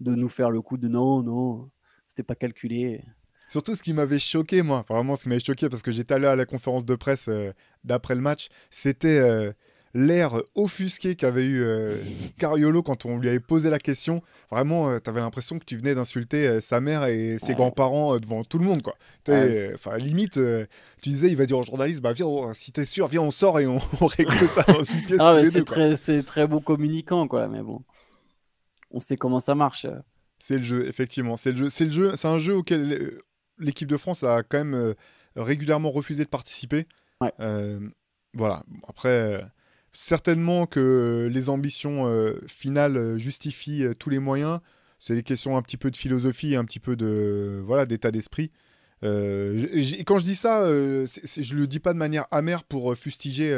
nous faire le coup de non, c'était pas calculé. Surtout ce qui m'avait choqué, moi, vraiment ce qui m'avait choqué, parce que j'étais allé à la conférence de presse d'après le match, c'était l'air offusqué qu'avait eu Scariolo quand on lui avait posé la question. Vraiment, t'avais l'impression que tu venais d'insulter sa mère et ses grands-parents devant tout le monde, quoi. Limite, tu disais, il va dire aux journalistes, bah viens, si t'es sûr, viens, on sort et on règle ça dans une pièce tous les deux. C'est très bon communicant, quoi, mais bon, on sait comment ça marche. C'est le jeu, effectivement. C'est un jeu auquel l'équipe de France a quand même régulièrement refusé de participer. Ouais. Voilà. Après, certainement que les ambitions finales justifient tous les moyens. C'est des questions un petit peu de philosophie, un petit peu d'état d'esprit. Quand je dis ça, je le dis pas de manière amère pour fustiger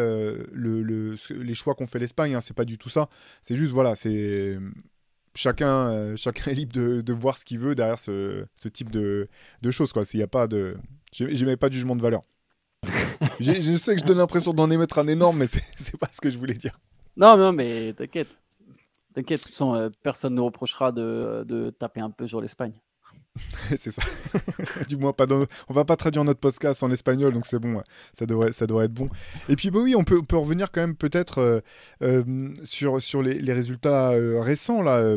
les choix qu'ont fait l'Espagne. Hein, c'est pas du tout ça. C'est juste, voilà, c'est... Chacun est libre de voir ce qu'il veut derrière ce type de choses, quoi. S'il y a pas de... J'aimais pas de jugement de valeur. Je sais que je donne l'impression d'en émettre un énorme, mais c'est pas ce que je voulais dire. Non, mais t'inquiète. De toute façon, personne ne reprochera de taper un peu sur l'Espagne. C'est ça. Du moins, on va pas traduire notre podcast en espagnol, donc c'est bon, ça devrait être bon. Et puis, bah oui, on peut revenir quand même peut-être sur les résultats récents, là.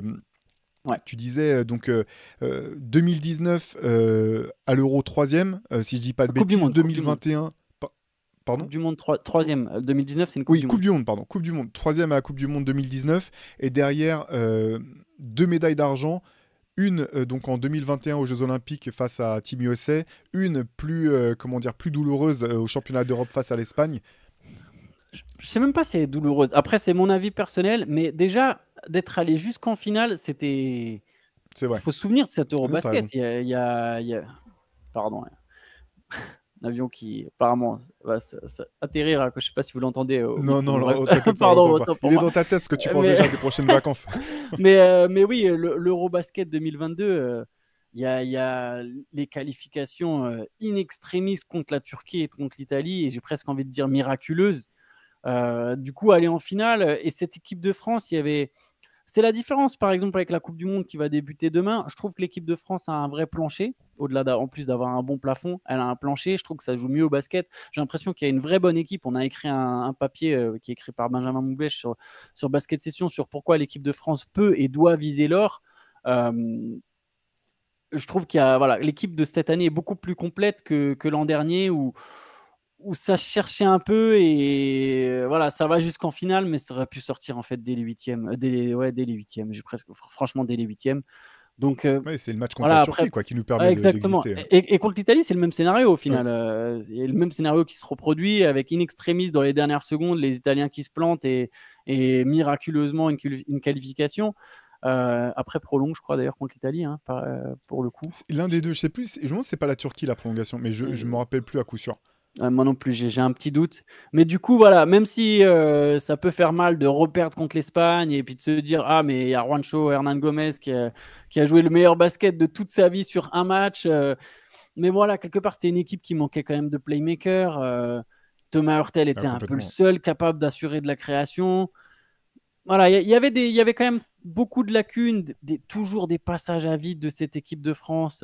Ouais. Tu disais, donc, 2019 à l'Euro 3e, si je dis pas de bêtises, 2021... Pardon ? Coupe du Monde 3e. 2019, c'est une Coupe du Monde. Oui, Coupe du Monde, pardon. Coupe du Monde. 3e à la Coupe du Monde 2019. Et derrière, 2 médailles d'argent. Une donc en 2021 aux Jeux Olympiques face à Team USA, une plus douloureuse au Championnat d'Europe face à l'Espagne. Je sais même pas si elle est douloureuse. Après, c'est mon avis personnel, mais déjà d'être allé jusqu'en finale, c'était. C'est vrai. Il faut se souvenir de cet Eurobasket. Il y a... Pardon. Un avion qui apparemment va atterrir. Je sais pas si vous l'entendez. Non, pardon. Il est dans ta tête ce que tu penses déjà des prochaines vacances. mais oui, l'Eurobasket 2022, il y a les qualifications in extremis contre la Turquie et contre l'Italie, et j'ai presque envie de dire miraculeuses. Du coup, aller en finale, et cette équipe de France, c'est la différence, par exemple, avec la Coupe du Monde qui va débuter demain. Je trouve que l'équipe de France a un vrai plancher. Au-delà, en plus d'avoir un bon plafond, elle a un plancher. Je trouve que ça joue mieux au basket. J'ai l'impression qu'il y a une vraie bonne équipe. On a écrit un papier qui est écrit par Benjamin Mouglèche sur Basket Session sur pourquoi l'équipe de France peut et doit viser l'or. Je trouve l'équipe de cette année est beaucoup plus complète que l'an dernier où ça cherchait un peu, et voilà, ça va jusqu'en finale, mais ça aurait pu sortir en fait dès les huitièmes. Dès les huitièmes, franchement dès les huitièmes. Donc, c'est le match contre la Turquie qui nous permet d'exister. Et contre l'Italie, c'est le même scénario au final. Et le même scénario qui se reproduit avec in extremis dans les dernières secondes, les Italiens qui se plantent et miraculeusement une qualification. Après prolonge, je crois d'ailleurs contre l'Italie, hein, pour le coup. L'un des deux, je sais plus. Je me demande si c'est pas la Turquie la prolongation, mais je me rappelle plus à coup sûr. Moi non plus, j'ai un petit doute. Mais du coup, voilà, même si ça peut faire mal de reperdre contre l'Espagne et puis de se dire « Ah, mais il y a Juancho Hernan Gomez qui a joué le meilleur basket de toute sa vie sur un match. » Mais voilà, quelque part, c'était une équipe qui manquait quand même de playmaker. Thomas Hurtel était un peu le seul capable d'assurer de la création. Voilà, il y avait quand même beaucoup de lacunes, toujours des passages à vide de cette équipe de France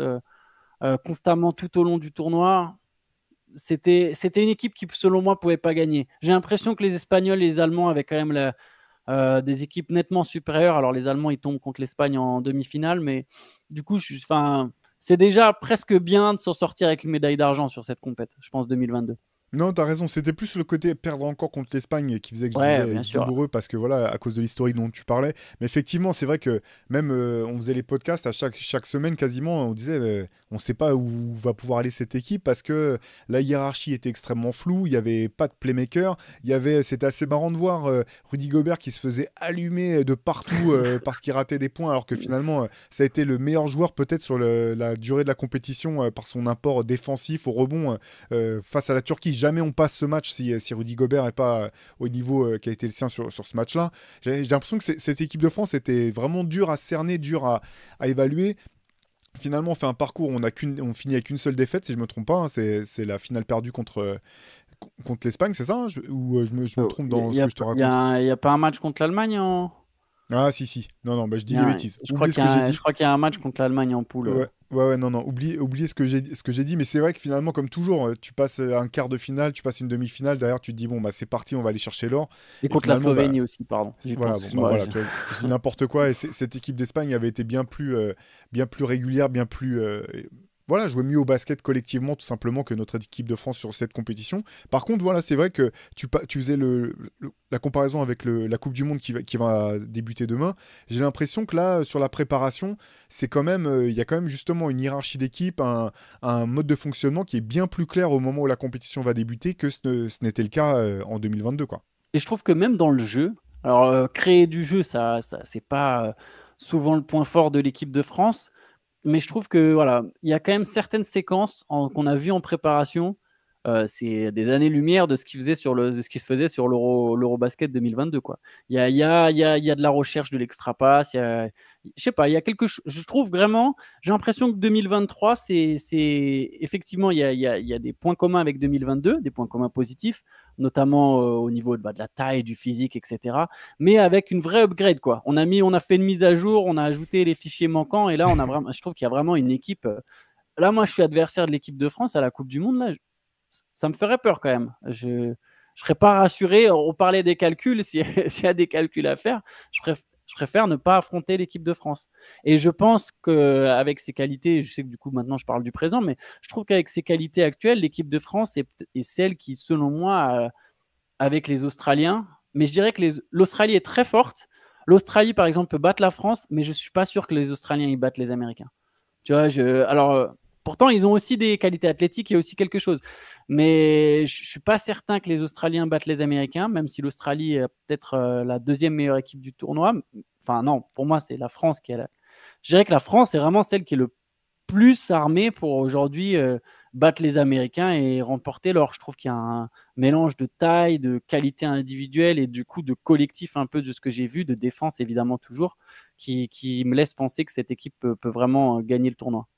constamment tout au long du tournoi. C'était une équipe qui, selon moi, ne pouvait pas gagner. J'ai l'impression que les Espagnols et les Allemands avaient quand même des équipes nettement supérieures. Alors, les Allemands, ils tombent contre l'Espagne en demi-finale, mais du coup, c'est déjà presque bien de s'en sortir avec une médaille d'argent sur cette compète, je pense, 2022. Non, t'as raison. C'était plus le côté perdre encore contre l'Espagne qui faisait que je disais douloureux parce que voilà, à cause de l'historique dont tu parlais. Mais effectivement, c'est vrai que même on faisait les podcasts à chaque semaine quasiment. On disait, on ne sait pas où va pouvoir aller cette équipe parce que la hiérarchie était extrêmement floue. Il n'y avait pas de playmaker. C'était assez marrant de voir Rudy Gobert qui se faisait allumer de partout parce qu'il ratait des points, alors que finalement, ça a été le meilleur joueur peut-être sur la durée de la compétition par son apport défensif au rebond face à la Turquie. Jamais on passe ce match si Rudy Gobert n'est pas au niveau qui a été le sien sur ce match-là. J'ai l'impression que cette équipe de France était vraiment dure à cerner, dure à évaluer. finalement, on fait un parcours où on finit avec une seule défaite, si je me trompe pas. Hein, c'est la finale perdue contre l'Espagne, c'est ça hein, ou je me trompe dans ce que je te raconte? Il n'y a pas un match contre l'Allemagne Ah, si. Non, bah, je dis des bêtises. Je crois qu'il y a un match contre l'Allemagne en poule. Ouais, non, oubliez ce que j'ai dit, mais c'est vrai que finalement, comme toujours, tu passes un quart de finale, tu passes une demi-finale, derrière tu te dis, bon, bah c'est parti, on va aller chercher l'or. Et contre la Slovénie aussi, pardon. Voilà, je dis n'importe quoi, et cette équipe d'Espagne avait été bien plus régulière, bien plus... Voilà, jouer mieux au basket collectivement, tout simplement, que notre équipe de France sur cette compétition. Par contre, voilà, c'est vrai que tu faisais la comparaison avec la Coupe du Monde qui va débuter demain. J'ai l'impression que là, sur la préparation, c'est quand même, il y a quand même justement une hiérarchie d'équipe, un mode de fonctionnement qui est bien plus clair au moment où la compétition va débuter que ce n'était le cas en 2022, quoi. Et je trouve que même dans le jeu, alors créer du jeu, ça c'est pas souvent le point fort de l'équipe de France. Mais je trouve que voilà, il y a quand même certaines séquences qu'on a vues en préparation. C'est des années-lumière de ce qui se faisait sur l'Eurobasket 2022, quoi. Il y a de la recherche de l'extra-pass. Je sais pas, il y a quelque chose. Je trouve vraiment, j'ai l'impression que 2023, c'est effectivement, il y a des points communs avec 2022, des points communs positifs, notamment au niveau de la taille, du physique, etc. Mais avec une vraie upgrade, quoi. On a fait une mise à jour, on a ajouté les fichiers manquants, et là, je trouve qu'il y a vraiment une équipe. Là, moi, je suis adversaire de l'équipe de France à la Coupe du Monde. Là, ça me ferait peur quand même. Je ne serais pas rassuré. On parlait des calculs. S'il y a des calculs à faire, je préfère ne pas affronter l'équipe de France. Et je pense qu'avec ses qualités, je sais que du coup maintenant je parle du présent, mais je trouve qu'avec ses qualités actuelles, l'équipe de France est celle qui, selon moi, avec les Australiens, mais je dirais que l'Australie est très forte. L'Australie, par exemple, peut battre la France, mais je ne suis pas sûr que les Australiens y battent les Américains. Tu vois, pourtant, ils ont aussi des qualités athlétiques, il y a aussi quelque chose. Mais je ne suis pas certain que les Australiens battent les Américains, même si l'Australie est peut-être la deuxième meilleure équipe du tournoi. Enfin, non, pour moi, c'est la France qui est là. Je dirais que la France est vraiment celle qui est le plus armée pour aujourd'hui battre les Américains et remporter l'or. Je trouve qu'il y a un mélange de taille, de qualité individuelle et du coup de collectif un peu de ce que j'ai vu, de défense évidemment toujours, qui me laisse penser que cette équipe peut vraiment gagner le tournoi.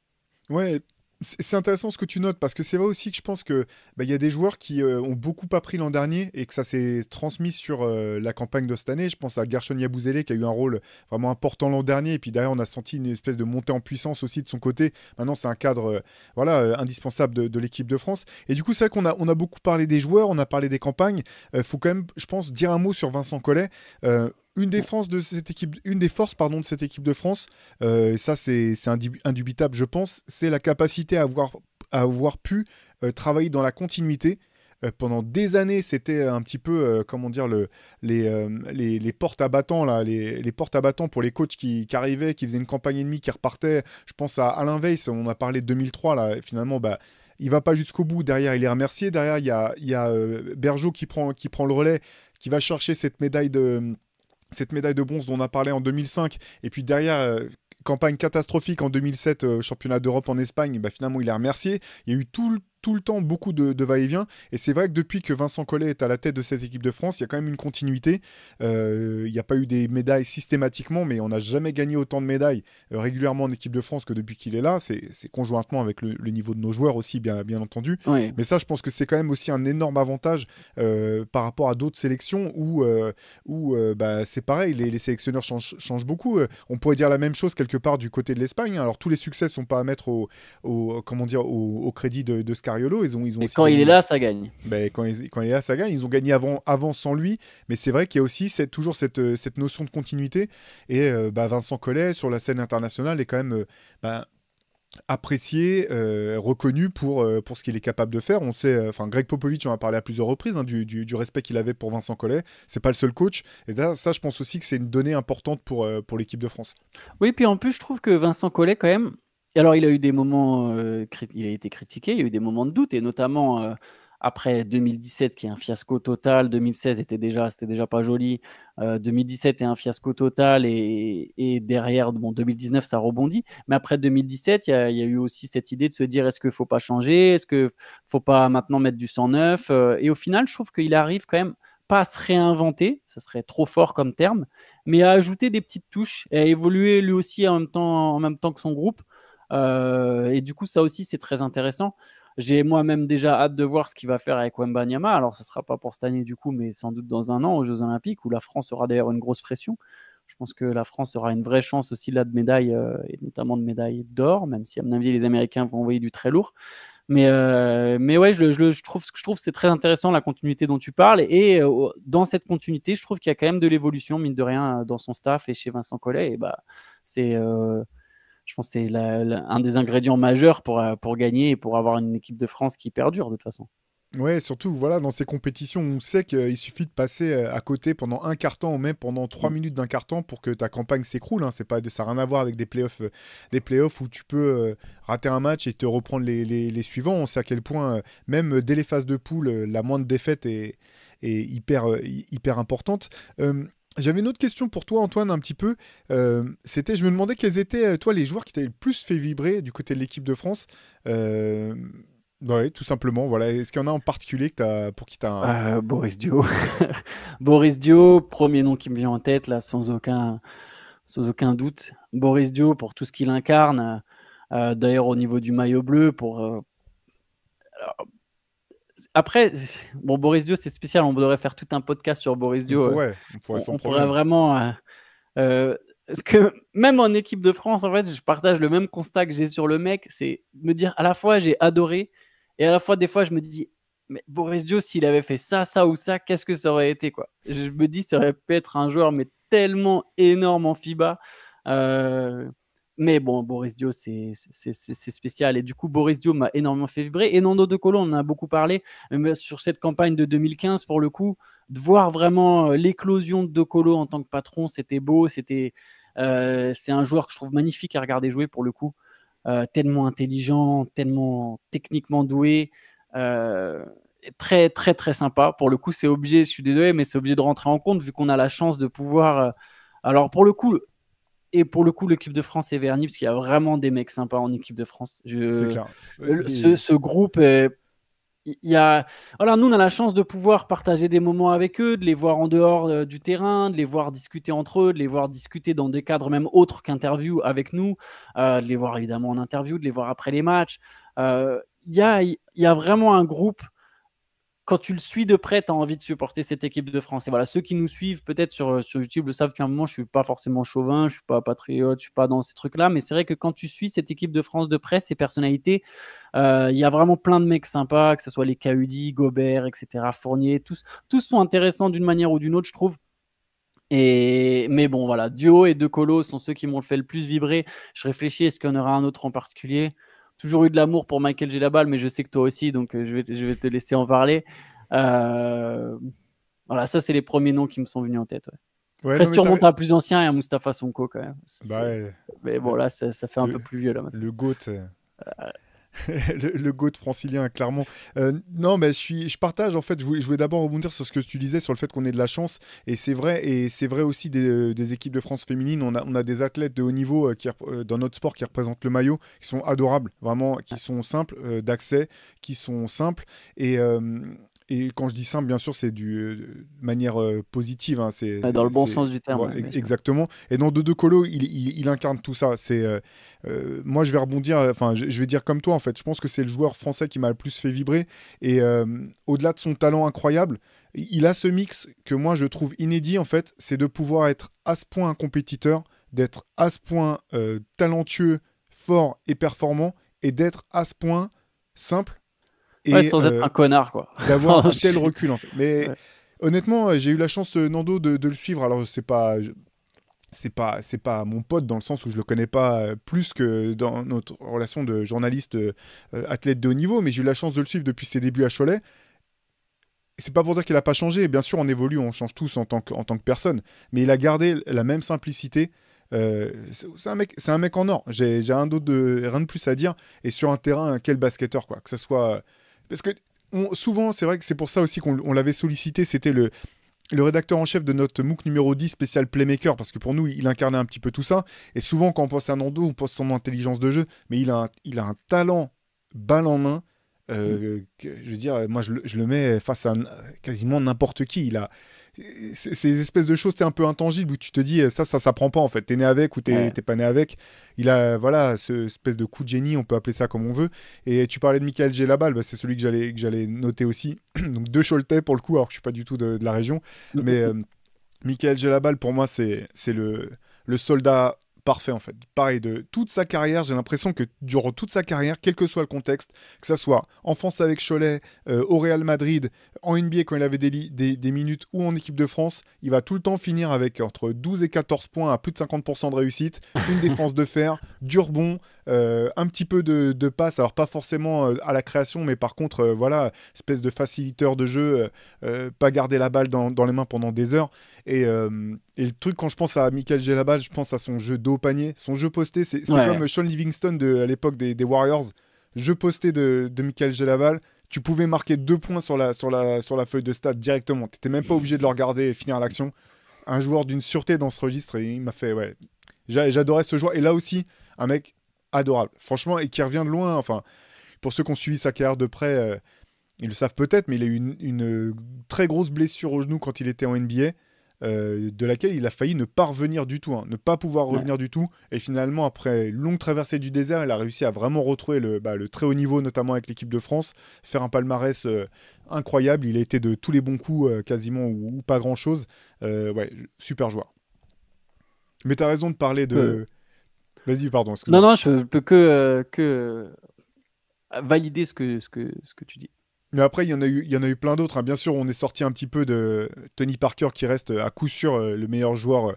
Ouais, c'est intéressant ce que tu notes parce que c'est vrai aussi que je pense que y a des joueurs qui ont beaucoup appris l'an dernier et que ça s'est transmis sur la campagne de cette année. Je pense à Gershon Yabusele qui a eu un rôle vraiment important l'an dernier et puis derrière on a senti une espèce de montée en puissance aussi de son côté. Maintenant c'est un cadre indispensable de l'équipe de France. Et du coup c'est vrai on a beaucoup parlé des joueurs, on a parlé des campagnes. Faut quand même, je pense, dire un mot sur Vincent Collet. Une des forces de cette équipe de France, et ça c'est indubitable je pense, c'est la capacité à avoir pu travailler dans la continuité. Pendant des années, c'était un petit peu, comment dire, les portes à battants, là, les portes à battants pour les coachs qui arrivaient, qui faisaient une campagne ennemie, qui repartaient. Je pense à Alain Weiss, on a parlé de 2003, là, finalement, il va pas jusqu'au bout. Derrière, il est remercié. Derrière, il y a Bergeau qui prend le relais, qui va chercher cette médaille de bronze dont on a parlé en 2005, et puis derrière, campagne catastrophique en 2007, championnat d'Europe en Espagne, finalement il est remercié. Il y a eu tout le temps beaucoup de va-et-vient, et c'est vrai que depuis que Vincent Collet est à la tête de cette équipe de France, il y a quand même une continuité. Il n'y a pas eu des médailles systématiquement, mais on n'a jamais gagné autant de médailles régulièrement en équipe de France que depuis qu'il est là. C'est conjointement avec le niveau de nos joueurs aussi, bien entendu. Oui. Mais ça, je pense que c'est quand même aussi un énorme avantage par rapport à d'autres sélections où c'est pareil, les sélectionneurs changent beaucoup. On pourrait dire la même chose quelque part du côté de l'Espagne. Alors tous les succès ne sont pas à mettre au crédit de Scariolo. Et quand il est là, ça gagne. Quand il est là, ça gagne. Ils ont gagné avant sans lui. Mais c'est vrai qu'il y a aussi toujours cette notion de continuité. Et Vincent Collet, sur la scène internationale, est quand même apprécié, reconnu pour ce qu'il est capable de faire. On sait, Greg Popovich en a parlé à plusieurs reprises, du respect qu'il avait pour Vincent Collet. C'est pas le seul coach. Et ça, je pense aussi que c'est une donnée importante pour l'équipe de France. Oui, puis en plus, je trouve que Vincent Collet, quand même, alors il a eu des moments, il a été critiqué, il y a eu des moments de doute, et notamment après 2017 qui est un fiasco total, 2016 c'était déjà pas joli, 2017 est un fiasco total, et derrière, 2019 ça rebondit, mais après 2017 il y a eu aussi cette idée de se dire est-ce qu'il ne faut pas changer, est-ce qu'il ne faut pas maintenant mettre du sang neuf, et au final je trouve qu'il arrive quand même pas à se réinventer, ça serait trop fort comme terme, mais à ajouter des petites touches, et à évoluer lui aussi en même temps que son groupe. Et du coup, ça aussi, c'est très intéressant. J'ai moi-même déjà hâte de voir ce qu'il va faire avec Wembanyama. Alors, ça ne sera pas pour cette année du coup, mais sans doute dans un an aux Jeux Olympiques, où la France aura d'ailleurs une grosse pression. Je pense que la France aura une vraie chance aussi là de médaille, et notamment de médaille d'or, même si à mon avis, les Américains vont envoyer du très lourd. Mais ouais, je trouve que c'est très intéressant la continuité dont tu parles. Et dans cette continuité, je trouve qu'il y a quand même de l'évolution, mine de rien, dans son staff et chez Vincent Collet. Et bah, je pense que c'est un des ingrédients majeurs pour gagner et pour avoir une équipe de France qui perdure de toute façon. Ouais, surtout voilà, dans ces compétitions, on sait qu'il suffit de passer à côté pendant un quart-temps ou même pendant 3 minutes d'un quart-temps pour que ta campagne s'écroule. Hein. Ça n'a rien à voir avec des playoffs où tu peux rater un match et te reprendre les suivants. On sait à quel point, même dès les phases de poule, la moindre défaite est hyper importante. J'avais une autre question pour toi, Antoine, un petit peu. Je me demandais quels étaient, toi, les joueurs qui t'avaient le plus fait vibrer du côté de l'équipe de France. Ouais, tout simplement. Voilà. Est-ce qu'il y en a en particulier pour qui t'as Boris Dio. Boris Dio, premier nom qui me vient en tête, là, sans aucun doute. Boris Dio, pour tout ce qu'il incarne. D'ailleurs, au niveau du maillot bleu, après, bon, Boris Dio, c'est spécial. On devrait faire tout un podcast sur Boris Dio. On pourrait sans problème. Pourrait vraiment. Parce que même en équipe de France, en fait, je partage le même constat que j'ai sur le mec. C'est me dire à la fois j'ai adoré et à la fois des fois je me dis mais Boris Dio, s'il avait fait ça ou ça, qu'est-ce que ça aurait été quoi. Je me dis ça aurait pu être un joueur mais tellement énorme en FIBA. Mais bon, Boris Dio, c'est spécial. Et du coup, Boris Dio m'a énormément fait vibrer. Et Nando De Colo, on en a beaucoup parlé. Mais sur cette campagne de 2015, pour le coup, de voir vraiment l'éclosion de Colo en tant que patron, c'était beau. C'est un joueur que je trouve magnifique à regarder jouer, pour le coup. Tellement intelligent, tellement techniquement doué. Très, très, très sympa. Pour le coup, c'est obligé, je suis désolé, mais c'est obligé de rentrer en compte, vu qu'on a la chance de pouvoir... alors, pour le coup, l'équipe de France est vernie parce qu'il y a vraiment des mecs sympas en équipe de France. C'est clair. Ce groupe, voilà, nous, on a la chance de pouvoir partager des moments avec eux, de les voir en dehors du terrain, de les voir discuter entre eux, de les voir discuter dans des cadres même autres qu'interview avec nous, de les voir évidemment en interview, de les voir après les matchs. Il y a vraiment un groupe. Quand tu le suis de près, tu as envie de supporter cette équipe de France. Et voilà, ceux qui nous suivent peut-être sur YouTube le savent qu'à un moment, je ne suis pas forcément chauvin, je ne suis pas patriote, je ne suis pas dans ces trucs-là. Mais c'est vrai que quand tu suis cette équipe de France de près, ces personnalités, il y a vraiment plein de mecs sympas, que ce soit les Kaudi, Gobert, etc., Fournier, tous sont intéressants d'une manière ou d'une autre, je trouve. Mais bon, voilà, Dio et De Colo sont ceux qui m'ont fait le plus vibrer. Je réfléchis, est-ce qu'il y en aura un autre en particulier ? Toujours eu de l'amour pour Michael Gelabal, mais je sais que toi aussi, donc je vais te laisser en parler. Voilà, ça, c'est les premiers noms qui me sont venus en tête. Ouais. Après, si tu remontes à plus ancien, il y a Mustapha Sonko quand même. Mais bon, là, ça fait un peu plus vieux. Là, le GOAT. le GOAT francilien, clairement. Non, mais je partage, en fait, je voulais d'abord rebondir sur ce que tu disais, sur le fait qu'on ait de la chance, et c'est vrai aussi des équipes de France féminines. On a des athlètes de haut niveau dans notre sport qui représentent le maillot, qui sont adorables, vraiment, qui sont simples d'accès, qui sont simples, et quand je dis simple, bien sûr, c'est de manière positive. Hein, dans le bon sens du terme. Exactement. Et dans De Colo, il incarne tout ça. Moi, je vais rebondir, je vais dire comme toi, en fait. Je pense que c'est le joueur français qui m'a le plus fait vibrer. Et au-delà de son talent incroyable, il a ce mix que moi, je trouve inédit, en fait. C'est de pouvoir être à ce point un compétiteur, d'être à ce point talentueux, fort et performant, et d'être à ce point simple. Sans être un connard, quoi. D'avoir un tel recul, en fait. Mais honnêtement, j'ai eu la chance, Nando, de le suivre. Alors, c'est pas mon pote dans le sens où je le connais pas plus que dans notre relation de journaliste athlète de haut niveau, mais j'ai eu la chance de le suivre depuis ses débuts à Cholet. C'est pas pour dire qu'il a pas changé. Bien sûr, on évolue, on change tous en tant que personne. Mais il a gardé la même simplicité. C'est un mec en or. J'ai rien de plus à dire. Et sur un terrain, quel basketteur, quoi. Que ce soit... Parce que souvent, c'est vrai que c'est pour ça aussi qu'on l'avait sollicité. C'était le rédacteur en chef de notre MOOC numéro 10 spécial Playmaker, parce que pour nous, il incarnait un petit peu tout ça. Et souvent, quand on pense à Nando, on pense à son intelligence de jeu, mais il a un talent balle en main je veux dire, moi, je le mets face à quasiment n'importe qui. Il a ces espèces de choses, c'est un peu intangible où tu te dis, ça s'apprend pas en fait. T'es né avec ou t'es pas né avec. Il a, voilà, ce espèce de coup de génie, on peut appeler ça comme on veut. Et tu parlais de Michael Djellabal, bah, c'est celui que j'allais noter aussi. Donc, de Choletais pour le coup, alors que je suis pas du tout de la région. Mais Michael Djellabal, pour moi, c'est le soldat parfait en fait. Pareil, de toute sa carrière, j'ai l'impression que durant toute sa carrière, quel que soit le contexte, que ça soit enfance avec Cholet, au Real Madrid, en NBA quand il avait des minutes ou en équipe de France, il va tout le temps finir avec entre 12 et 14 points à plus de 50% de réussite, une défense de fer, du rebond, un petit peu de passe, alors pas forcément à la création, mais par contre, voilà, espèce de faciliteur de jeu, pas garder la balle dans les mains pendant des heures. Et le truc, quand je pense à Michael Djellabal, je pense à son jeu dos au panier, son jeu posté. C'est comme Sean Livingston à l'époque des Warriors. Jeu posté de Michael Djellabal, tu pouvais marquer 2 points sur la feuille de stats directement. Tu n'étais même pas obligé de le regarder et finir l'action. Un joueur d'une sûreté dans ce registre, et il m'a fait... Ouais. J'adorais ce joueur. Et là aussi, un mec adorable. Franchement, et qui revient de loin. Enfin, pour ceux qui ont suivi sa carrière de près, ils le savent peut-être, mais il a eu une très grosse blessure au genou quand il était en NBA. De laquelle il a failli ne pas revenir du tout, ne pas pouvoir revenir du tout. Et finalement, après une longue traversée du désert, il a réussi à vraiment retrouver le très haut niveau, notamment avec l'équipe de France, faire un palmarès incroyable. Il a été de tous les bons coups, quasiment, ou pas grand-chose. Ouais, super joueur. Mais tu as raison de parler de... Vas-y, pardon. Excuse-moi. Non, je peux que valider ce que tu dis. Mais après, il y en a eu plein d'autres. Bien sûr, on est sorti un petit peu de Tony Parker, qui reste à coup sûr le meilleur joueur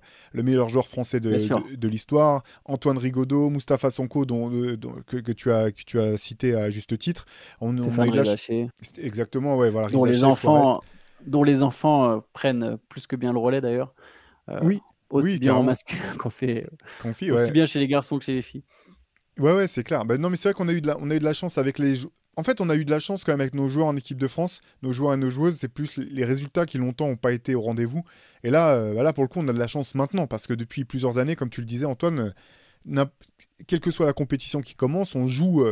français de l'histoire. Antoine Rigaudot, Moustapha Sonko, que tu as cité à juste titre. On a eu exactement, ouais, voilà. Dont les enfants prennent plus que bien le relais d'ailleurs. Aussi bien en masculin qu'en filles, aussi bien chez les garçons que chez les filles. Ouais, c'est clair. Non, mais c'est vrai qu'on a eu de la chance avec les joueurs. En fait, on a eu de la chance quand même avec nos joueurs en équipe de France, nos joueurs et nos joueuses. C'est plus les résultats qui longtemps n'ont pas été au rendez-vous. Et là, pour le coup, on a de la chance maintenant parce que depuis plusieurs années, comme tu le disais, Antoine, quelle que soit la compétition qui commence, on joue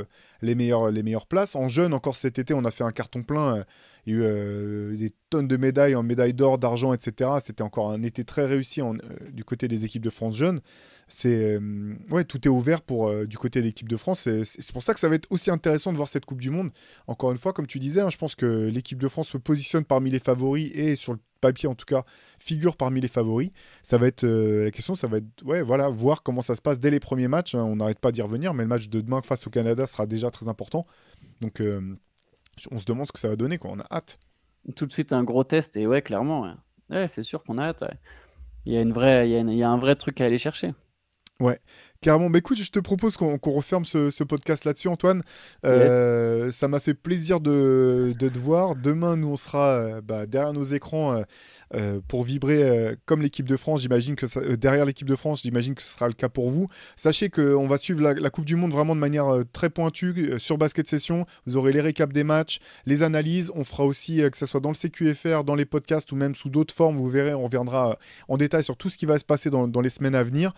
les meilleures places. En jeune, encore cet été, on a fait un carton plein. Il y a eu des tonnes de médailles, en médailles d'or, d'argent, etc. C'était encore un été très réussi du côté des équipes de France jeunes. Tout est ouvert du côté de l'équipe de France. C'est pour ça que ça va être aussi intéressant de voir cette Coupe du Monde. Encore une fois, comme tu disais, je pense que l'équipe de France se positionne parmi les favoris et sur le papier, en tout cas, figure parmi les favoris. Ça va être la question, ça va être voir comment ça se passe dès les premiers matchs. On n'arrête pas d'y revenir, mais le match de demain face au Canada sera déjà très important. Donc, on se demande ce que ça va donner, quoi. On a hâte. Tout de suite, un gros test, et clairement, c'est sûr qu'on a hâte. Il y a un vrai truc à aller chercher. Ouais, carrément. Écoute, je te propose qu'on referme ce podcast là-dessus, Antoine. Ça m'a fait plaisir de te voir. Demain, nous, on sera derrière nos écrans pour vibrer comme l'équipe de France. J'imagine que derrière l'équipe de France, j'imagine que ce sera le cas pour vous. Sachez qu'on va suivre la Coupe du Monde vraiment de manière très pointue sur Basket Session. Vous aurez les récaps des matchs, les analyses. On fera aussi, que ce soit dans le CQFR, dans les podcasts ou même sous d'autres formes. Vous verrez, on reviendra en détail sur tout ce qui va se passer dans les semaines à venir.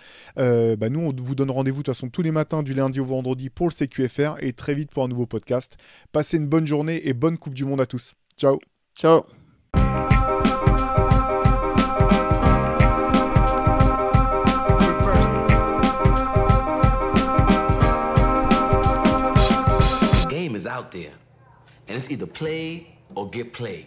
Nous, on vous donne rendez-vous de toute façon tous les matins du lundi au vendredi pour le CQFR et très vite pour un nouveau podcast. Passez une bonne journée et bonne Coupe du Monde à tous. Ciao. Ciao. The game is out there and it's either play or get played.